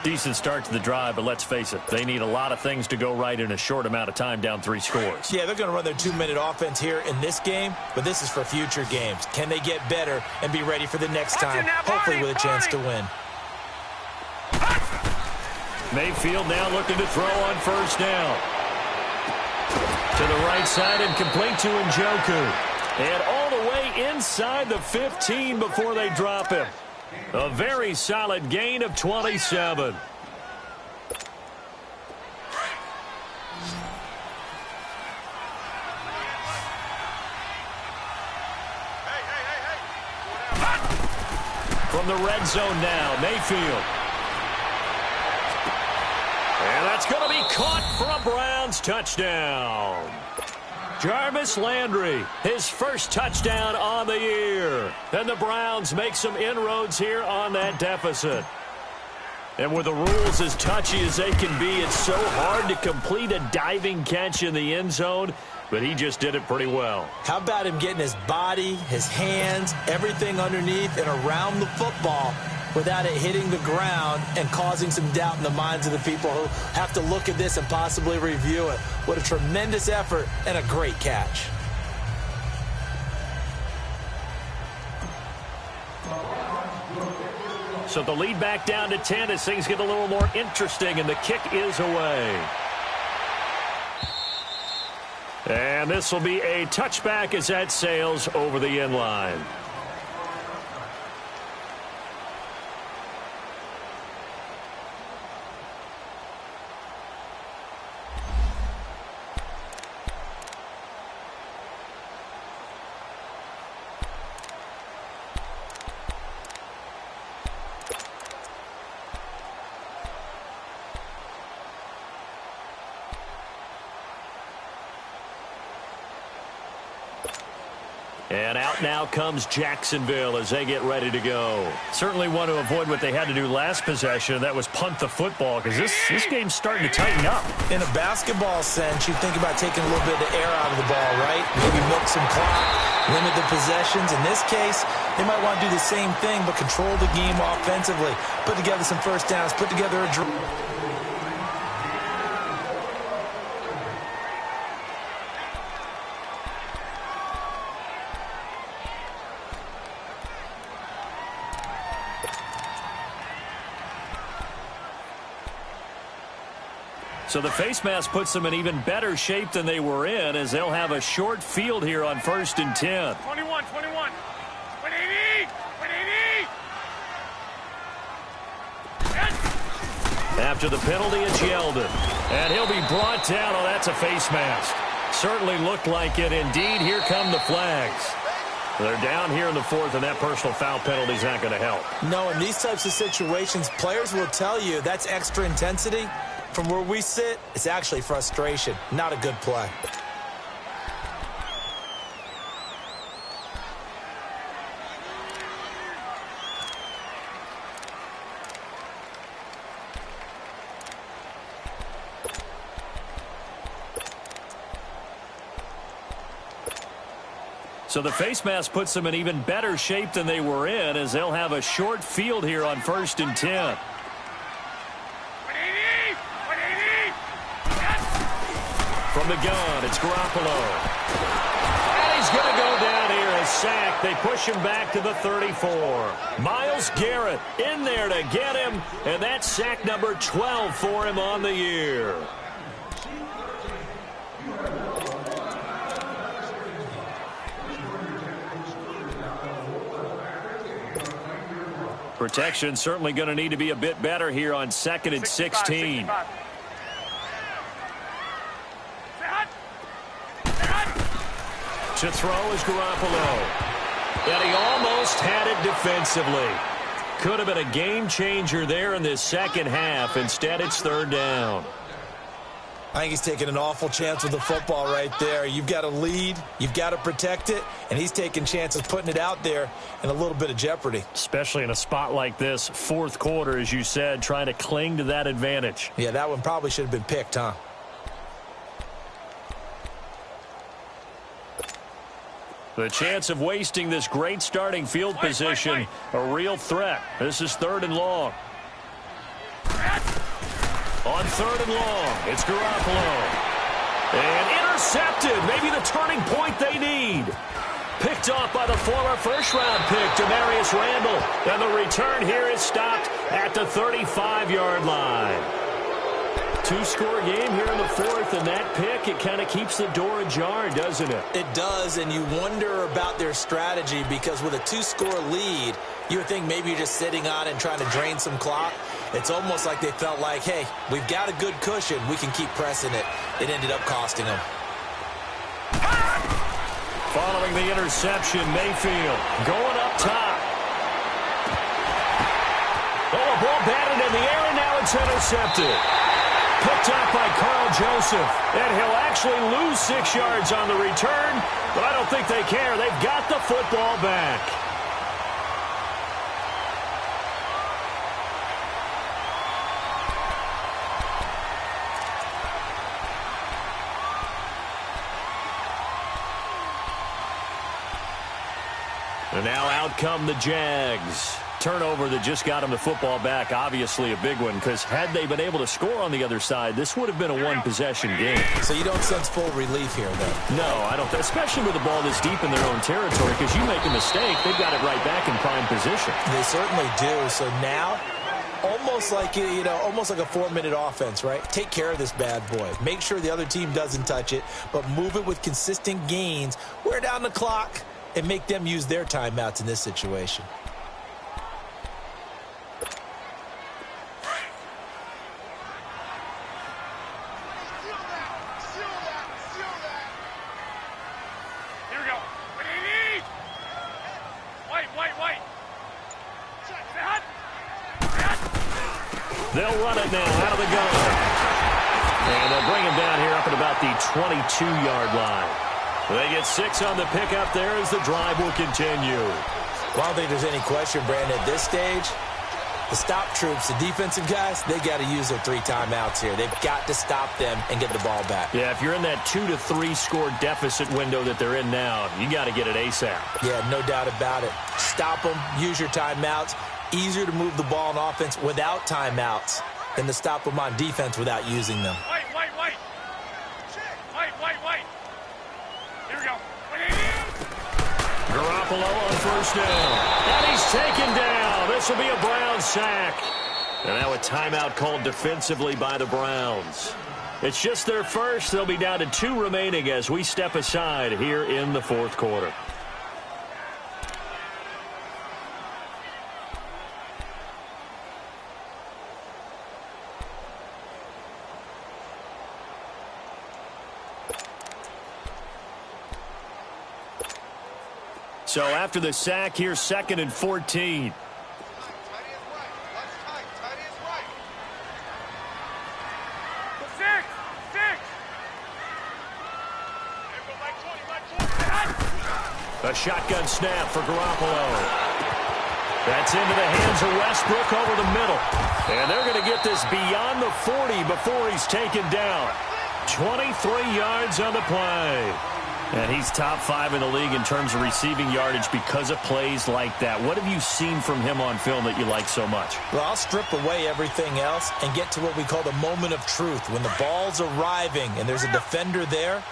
Decent start to the drive, but let's face it, they need a lot of things to go right in a short amount of time, down 3 scores. Yeah, they're going to run their 2-minute offense here in this game, but this is for future games. Can they get better and be ready for the next time, hopefully with a chance to win? Mayfield now looking to throw on first down. To the right side and complete to Njoku. And all the way inside the 15 before they drop him. A very solid gain of 27. From the red zone now, Mayfield. And that's going to be caught for a Browns touchdown. Jarvis Landry, his first touchdown on the year. And the Browns make some inroads here on that deficit. And with the rules as touchy as they can be, it's so hard to complete a diving catch in the end zone, but he just did it pretty well. How about him getting his body, his hands, everything underneath and around the football without it hitting the ground and causing some doubt in the minds of the people who have to look at this and possibly review it. What a tremendous effort and a great catch. So the lead back down to 10 as things get a little more interesting, and the kick is away. And this will be a touchback as that sails over the end line. And out now comes Jacksonville as they get ready to go. Certainly want to avoid what they had to do last possession. That was punt the football, because this game's starting to tighten up. In a basketball sense, you think about taking a little bit of the air out of the ball, right? Maybe milk some clock, limit the possessions. In this case, they might want to do the same thing, but control the game offensively. Put together some first downs, put together a drive. So the face mask puts them in even better shape than they were in, as they'll have a short field here on 1st and 10. 21, 21. 180, 180. After the penalty, it's Yeldon. And he'll be brought down. Oh, that's a face mask. Certainly looked like it. Indeed, here come the flags. They're down here in the 4th, and that personal foul penalty is not going to help. No, in these types of situations, players will tell you that's extra intensity. From where we sit, it's actually frustration. Not a good play. So the face mask puts them in even better shape than they were in, as they'll have a short field here on 1st and 10. From the gun, it's Garoppolo. And he's going to go down here and sacked. They push him back to the 34. Myles Garrett in there to get him, and that's sack number 12 for him on the year. Protection certainly going to need to be a bit better here on 2nd and 16. To throw is Garoppolo. And he almost had it defensively. Could have been a game changer there in this second half. Instead, it's 3rd down. I think he's taking an awful chance with the football right there. You've got to lead, you've got to protect it, and he's taking chances putting it out there in a little bit of jeopardy. Especially in a spot like this, 4th quarter, as you said, trying to cling to that advantage. Yeah, that one probably should have been picked, huh? The chance of wasting this great starting field position, a real threat. This is 3rd and long. On 3rd and long, it's Garoppolo. And intercepted, maybe the turning point they need. Picked off by the former first-round pick, Demarius Randall. And the return here is stopped at the 35-yard line. 2-score game here in the 4th, and that pick, it kind of keeps the door ajar, doesn't it? It does, and you wonder about their strategy because with a 2-score lead, you would think maybe you're just sitting on it and trying to drain some clock. It's almost like they felt like, hey, we've got a good cushion. We can keep pressing it. It ended up costing them. Following the interception, Mayfield going up top. Oh, a ball batted in the air, and now it's intercepted. Picked up by Carl Joseph. And he'll actually lose 6 yards on the return, but I don't think they care. They've got the football back. And now out come the Jags. Turnover that just got them the football back, obviously a big one, because had they been able to score on the other side, this would have been a one-possession game. So you don't sense full relief here, though? No, I don't, especially with the ball this deep in their own territory, because you make a mistake, they've got it right back in prime position. They certainly do. So now, almost like a 4-minute offense, right? Take care of this bad boy. Make sure the other team doesn't touch it, but move it with consistent gains. Wear down the clock and make them use their timeouts in this situation. They'll run it now out of the gun. And they'll bring him down here up at about the 22-yard line. They get 6 on the pickup there as the drive will continue. Well, I don't think there's any question, Brandon, at this stage, the stop troops, the defensive guys, they got to use their 3 timeouts here. They've got to stop them and get the ball back. Yeah, if you're in that 2 to 3 score deficit window that they're in now, you got to get it ASAP. Yeah, no doubt about it. Stop them, use your timeouts. Easier to move the ball on offense without timeouts than to stop them on defense without using them. Wait. Here we go. Garoppolo on first down. And he's taken down. This will be a Browns sack. And now a timeout called defensively by the Browns. It's just their first. They'll be down to 2 remaining as we step aside here in the 4th quarter. So after the sack, here's 2nd and 14. A shotgun snap for Garoppolo. That's into the hands of Westbrook over the middle. And they're going to get this beyond the 40 before he's taken down. 23 yards on the play. And he's top 5 in the league in terms of receiving yardage because of plays like that. What have you seen from him on film that you like so much? Well, I'll strip away everything else and get to what we call the moment of truth. When the ball's arriving and there's a defender there,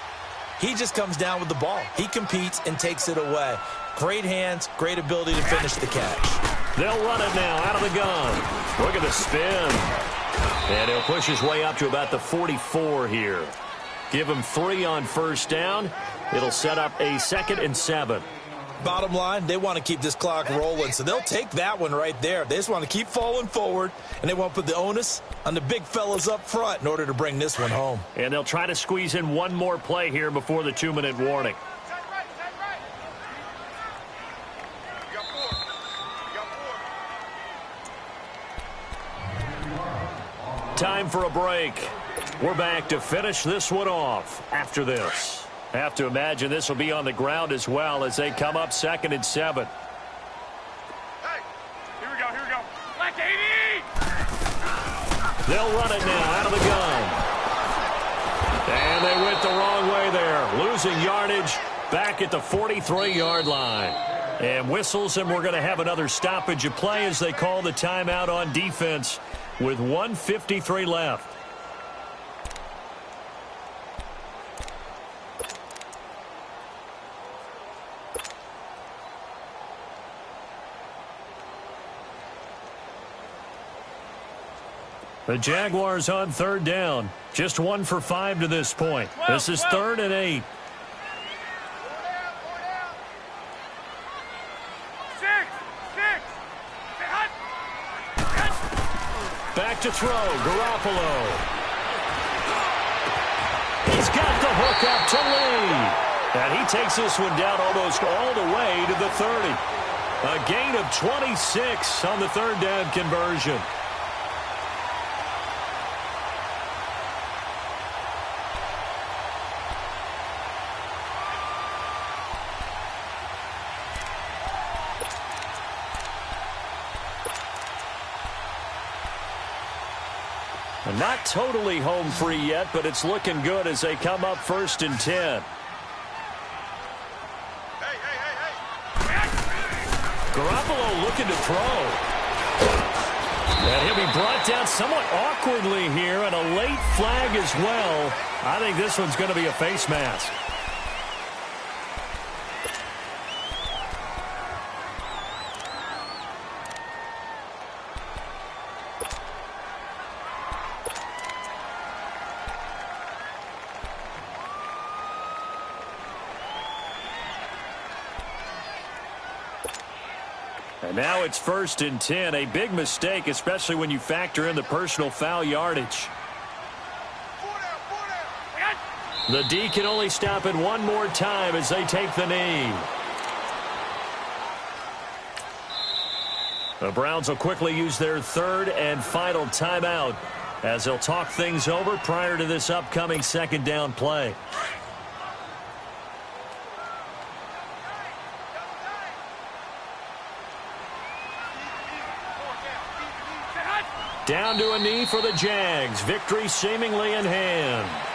he just comes down with the ball. He competes and takes it away. Great hands, great ability to finish the catch. They'll run it now out of the gun. Look at the spin. And he'll push his way up to about the 44 here. Give him 3 on first down. It'll set up a 2nd and 7. Bottom line, they want to keep this clock rolling, so they'll take that one right there. They just want to keep falling forward, and they want to put the onus on the big fellas up front in order to bring this one home. And they'll try to squeeze in one more play here before the 2-minute warning. Time for a break. We're back to finish this one off after this. Have to imagine this will be on the ground as well as they come up 2nd and 7. Hey, here we go. Black 80! They'll run it now out of the gun. And they went the wrong way there. Losing yardage back at the 43-yard line. And whistles, and we're going to have another stoppage of play as they call the timeout on defense with 1:53 left. The Jaguars on 3rd down. Just 1 for 5 to this point. This is 3rd and 8. Back to throw, Garoppolo. He's got the hook up to Lee. And he takes this one down almost all the way to the 30. A gain of 26 on the 3rd down conversion. Not totally home free yet, but it's looking good as they come up 1st and 10. Garoppolo looking to throw. And he'll be brought down somewhat awkwardly here, and a late flag as well. I think this one's going to be a face mask. And now it's 1st and 10. A big mistake, especially when you factor in the personal foul yardage. The D can only stop it one more time as they take the knee. The Browns will quickly use their 3rd and final timeout as they'll talk things over prior to this upcoming 2nd down play. Down to a knee for the Jags. Victory seemingly in hand.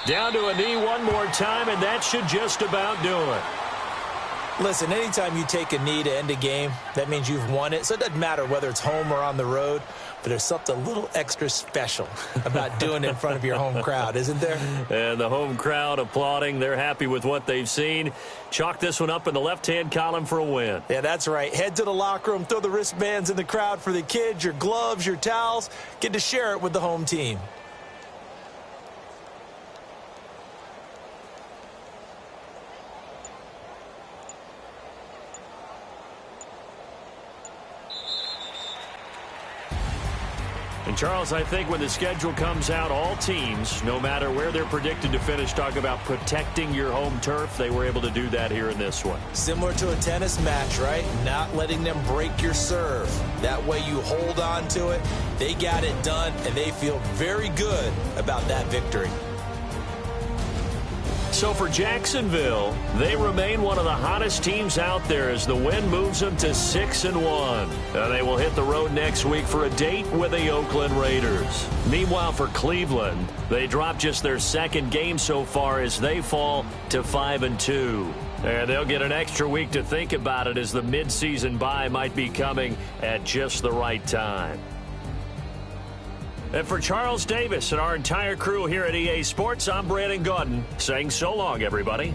Down to a knee one more time, and that should just about do it. Listen, anytime you take a knee to end a game, that means you've won it. So it doesn't matter whether it's home or on the road, but there's something a little extra special about doing it in front of your home crowd, isn't there? And the home crowd applauding. They're happy with what they've seen. Chalk this one up in the left-hand column for a win. Yeah, that's right. Head to the locker room, throw the wristbands in the crowd for the kids, your gloves, your towels. Get to share it with the home team. And, Charles, I think when the schedule comes out, all teams, no matter where they're predicted to finish, talk about protecting your home turf. They were able to do that here in this one. Similar to a tennis match, right? Not letting them break your serve. That way you hold on to it. They got it done, and they feel very good about that victory. So for Jacksonville, they remain one of the hottest teams out there as the win moves them to 6-1. They will hit the road next week for a date with the Oakland Raiders. Meanwhile, for Cleveland, they dropped just their second game so far as they fall to 5-2. And they'll get an extra week to think about it, as the midseason bye might be coming at just the right time. And for Charles Davis and our entire crew here at EA Sports, I'm Brandon Gaudin saying so long, everybody.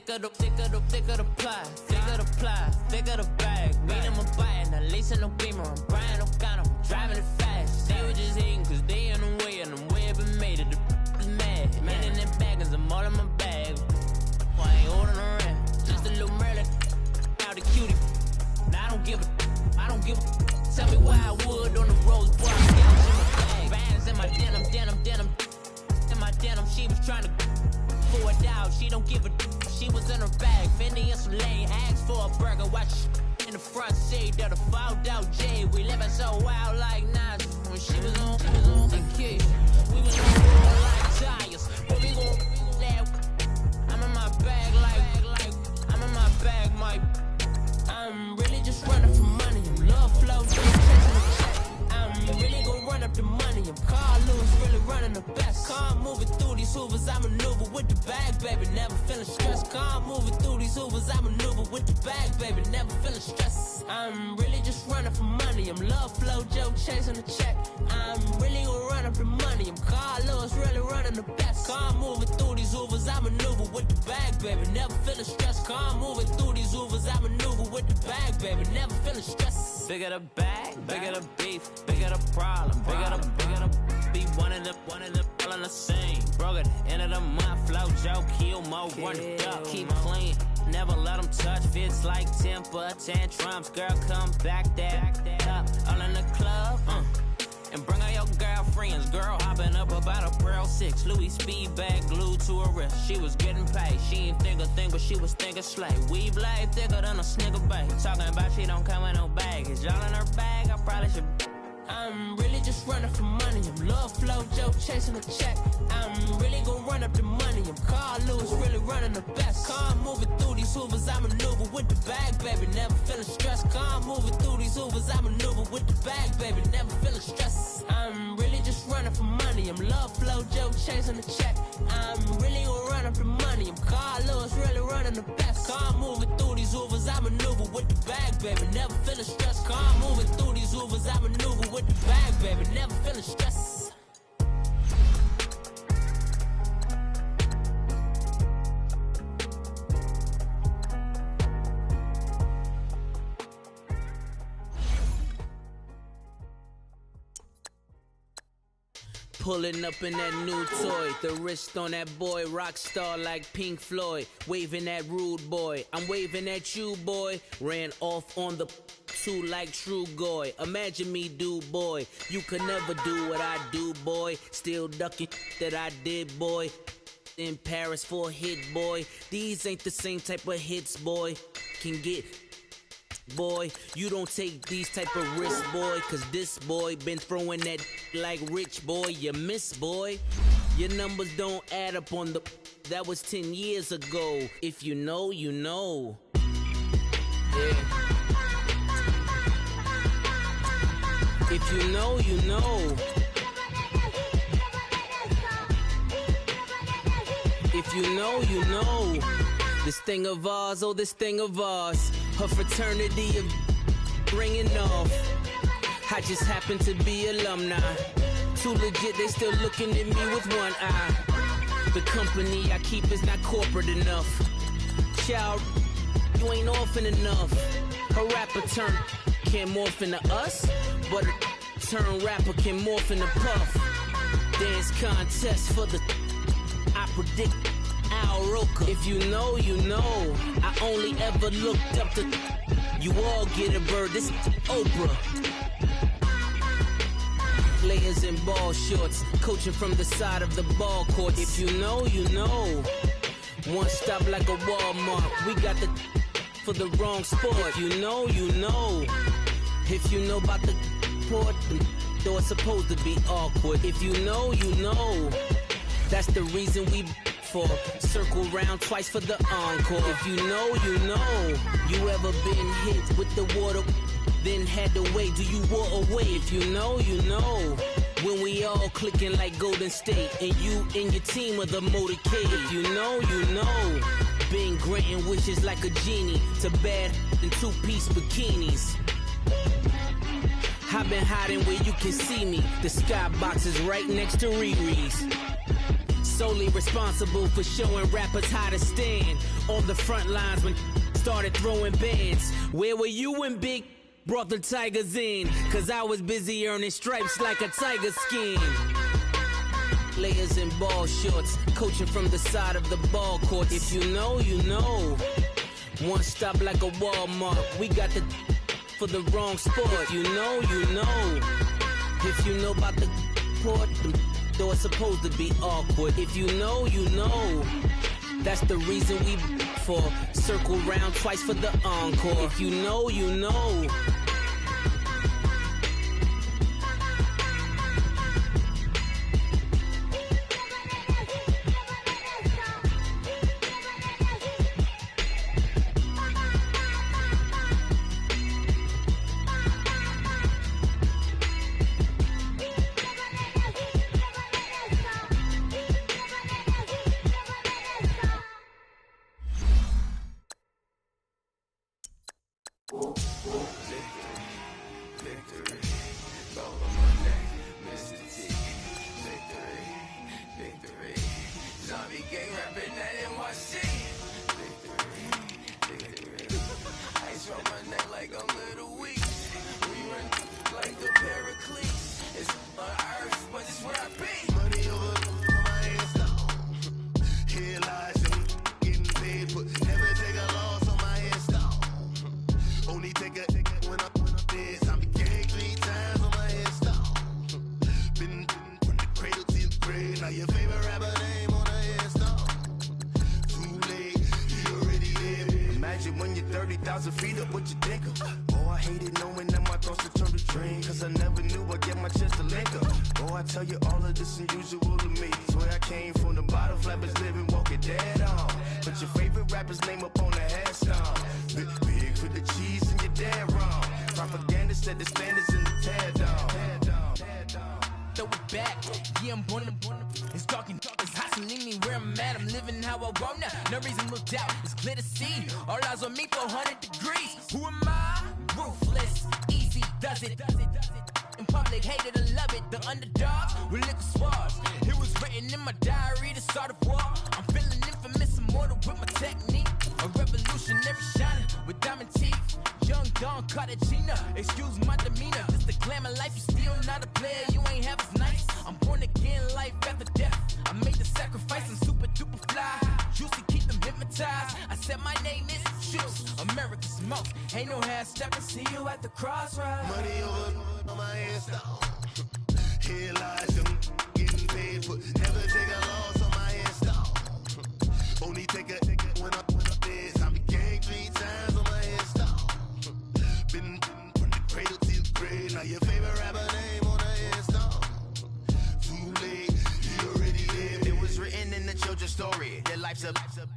thick of the pie, thick of the bag. Meet him a bite, not leasing no beamer. I'm Brian O'Connor, I'm driving it fast. They were just hating cause they in the way, and the way I've been made it, the is mad. Man in them baggins, I'm all in my bag. I ain't holding around, just a little Merlin, out the cutie. Now I don't give a. Tell me why I would on the rose bar. Bands in my denim. In my denim, she was trying to pull it out. She don't give a. She was in her bag. Fendi and some lane. Asked for a burger. Watch in the front seat of the fouled out J. We living so wild like Nas. When she was on the key. We was on like tires. But we gon' I'm in my bag like I'm in my bag, Mike. I'm really just running for money. I'm love flow, just chasing the check. I'm really gon' run up the money. I'm Carlos, really running the best. Calm moving through these hoovers, I maneuver with the bag, baby. Never feeling stressed. Calm moving through these hoovers, I maneuver with the bag, baby. Never feeling stressed. I'm really just running for money. I'm love flow, Joe chasing the check. I'm really gon' run up the money. I'm Carlos, really running the best. Calm moving through these hoovers, I maneuver with the bag, baby. Never feeling stressed. Calm moving through these hoovers, I maneuver with the bag, baby. Never feeling stressed. Bigger the bag, bigger the beef, bigger the problem, bigger the be one of the all in the same. Broke at the end of the month, flow Joe, kill mo, run it up, keep clean. Never let them touch, fits like temper tantrums. Girl, come back up, all in the club, and bring out your girlfriends. Girl hopping up about a Pearl 6 Louis speed bag glued to her wrist. She was getting paid, she ain't think a thing, but she was thinking slay. We blade thicker than a snicker bag. Talking about she don't come with no baggage. Y'all in her bag, I probably should. I'm really just running for money. I'm love flow, Joe chasing a check. I'm really gon' run up the money. I'm Carlos, really running the best. Calm moving through these hoovers, I maneuver with the bag, baby. Never feeling stressed. Calm moving through these hoovers, I maneuver with the bag, baby. Never feeling stressed. I'm really just running for money. I'm love flow, Joe chasing the check. I'm really gon' run up the money. I'm Carlos, really running the best. Calm moving through these hoovers, I maneuver with the bag, baby. Never feeling stressed. Calm moving through these hoovers, I maneuver with the bag, baby. Never feeling stressed. Pulling up in that new toy, the wrist on that boy, rock star like Pink Floyd, waving at rude boy, I'm waving at you boy, ran off on the two like True Goy, imagine me do boy, you could never do what I do boy, still ducking that I did boy, in Paris for a hit boy, these ain't the same type of hits boy, can get boy, you don't take these type of risks, boy, cause this boy been throwing that like rich boy, you miss, boy. Your numbers don't add up on the, that was 10 years ago. If you know, you know. Yeah. If you know, you know. If you know, you know. This thing of ours, oh, this thing of ours. Her fraternity of ringing off. I just happen to be alumni. Too legit, they still looking at me with one eye. The company I keep is not corporate enough. Child, you ain't orphan enough. Her rapper turn can't morph into us, but a turn rapper can morph into Puff. Dance contest for the, I predict Al Roker. If you know, you know. I only ever looked up to, you all get a bird, this Oprah. Players in ball shorts, coaching from the side of the ball court. If you know, you know. One stop like a Walmart, we got the for the wrong sport. If you know, you know. If you know about the port, though it's supposed to be awkward. If you know, you know. That's the reason we for circle round twice for the encore. If you know, you know. You ever been hit with the water, then had to wait? Do you walk away? If you know, you know. When we all clicking like Golden State, and you and your team of the motorcade. If you know, you know. Been granting wishes like a genie to bad in two-piece bikinis. I've been hiding where you can see me. The skybox is right next to Riri's. solely responsible for showing rappers how to stand on the front lines when started throwing bands. Where were you when Big brought the Tigers in? Cause I was busy earning stripes like a tiger skin. Layers and ball shorts, coaching from the side of the ball court. If you know, you know. One stop like a Walmart. We got the for the wrong sport. You know, you know. If you know about the port, the door's supposed to be awkward. If you know, you know. That's the reason we for circle round twice for the encore. If you know, you know.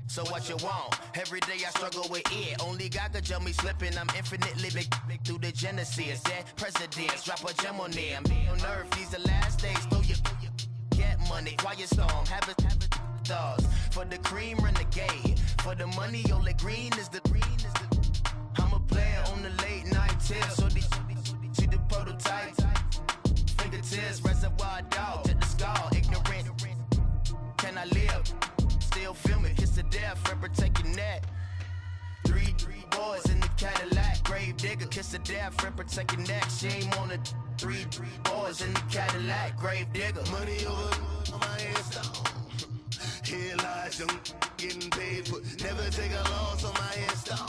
So what you want? Every day I struggle with it. Only God could tell me slipping. I'm infinitely big through the Genesis. Dead presidents, drop a gem on them. On earth, these the last days. Throw your get money, quiet storm. Have it thoughts. For the cream, renegade. For the money, only green is the green is the. I'm a player on the late night tip. So these see the prototype. Fingertips, reservoir dog to the skull. Ignorant. Can I live? Still film it, kiss to death, rep taking that. Three boys in the Cadillac, grave digger, kiss to death, rep taking that. Shame on the three boys in the Cadillac, grave digger. Money over my headstone. Here lies young, getting paid, but never take a loss on my headstone.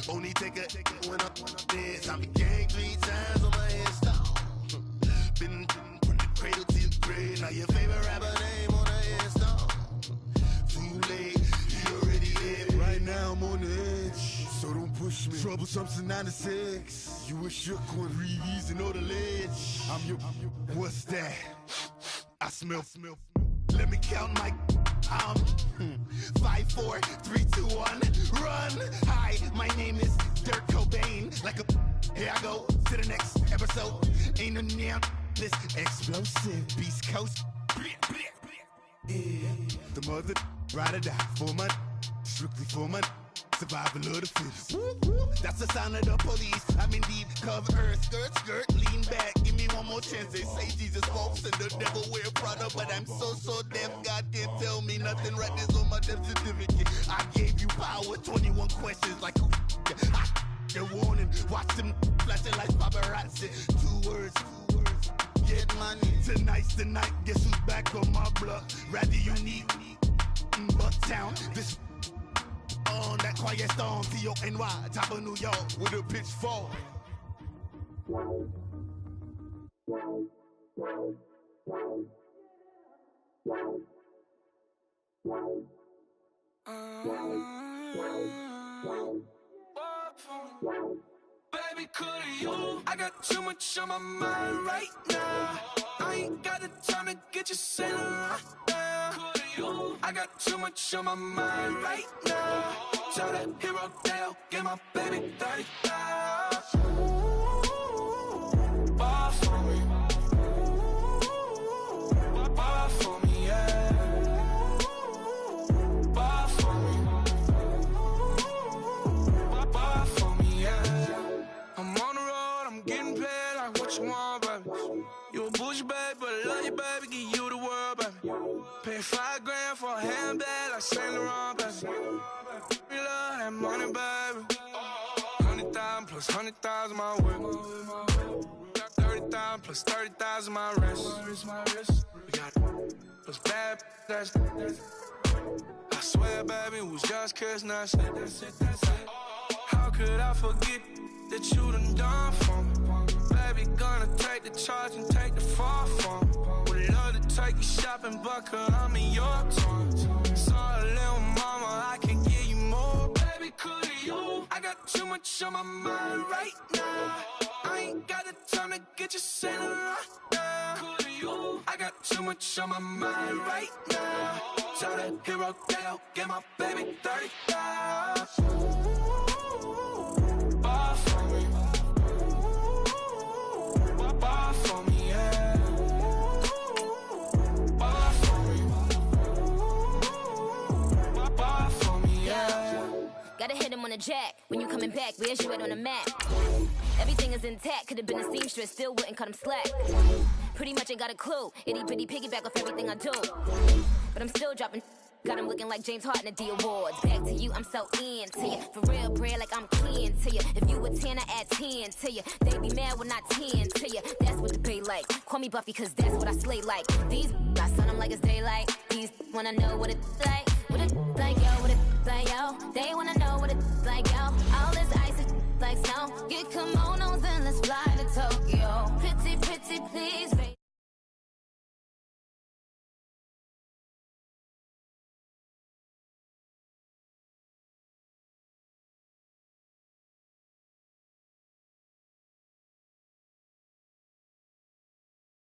Only take a when I'm dead. I became 3 times on my headstone. Been from the cradle to the grave. Now your favorite rapper name on the headstone. Too late, you already dead. Right now I'm on the edge, so don't push me. Troublesome since 96. You were shook when Reeves and all the ledge. I'm your, what's that? I smell. Let me count my. 5, 4, 3, 2, 1, run. Hi, my name is Dirk Cobain. Like a, here I go to the next episode. Ain't no damn this explosive Beast Coast. Yeah. The mother ride or die for my, strictly for my. survival of the fittest. Whoop, whoop, that's the sound of the police. I'm in deep cover earth, skirt, lean back. Give me one more chance. They say Jesus walks and the devil wear Prada, but I'm so deaf. God can't tell me nothing. Right there's on my death certificate. I gave you power. 21 questions like who? The warning. Watch them flashing like paparazzi. Two words. Get money. Tonight's the night. Guess who's back on my block? Rather unique. Bucktown. This on that quiet storm. T-O-N-Y. Top of New York with a pitchfork. Baby, could you? I got too much on my mind right now. I ain't got the time to get you sailing right now. Could you? I got too much on my mind right now. Tell that hero Dale, get my baby 30,000. Bar for me. Bar for me, yeah. Bar for me. Bar for me, yeah. I'm on the road, I'm getting paid like what you want, baby. You a bougie, baby, but I love you, baby. Give you the world, baby. Pay $5 grand for a handbag like Saint Laurent, baby. We love that money, baby. 100,000 plus 100,000 my work. 30,000 plus 30,000 my wrist. We got those bad, that's I swear, baby, it was just kissing, that's it. How could I forget that you done for me? Baby, gonna take the charge and take the fall from me. Would love to take you shopping, but I'm in your town. Sorry, little mama, I can give you more. Baby, could you? I got too much on my mind right now. I ain't got the time to get you sailing right now. Could you? I got too much on my mind right now. Tell that hero Dale, get my baby 30,000. Bar for me. Bar for me, yeah. Bar for me. Bar for me, yeah. Gotta hit him on the jack. When you coming back, where's you at on the map? Everything is intact. Could've been a seamstress, still wouldn't cut him slack. Pretty much ain't got a clue. Itty bitty piggyback off everything I do. But I'm still dropping. Got him looking like James Harden at the awards. Back to you, I'm so into you. For real, bread, like I'm keen to you. If you a 10, I add 10 to you. They be mad when I 10 to you. That's what the pay like. Call me Buffy, cause that's what I slay like. These, I sun them like it's daylight. These wanna know what it's like. What it like, yo, what it like, yo. They wanna know what it's like, yo. All this ice is like snow. Get kimonos and let's fly to Tokyo. Pretty, please, baby.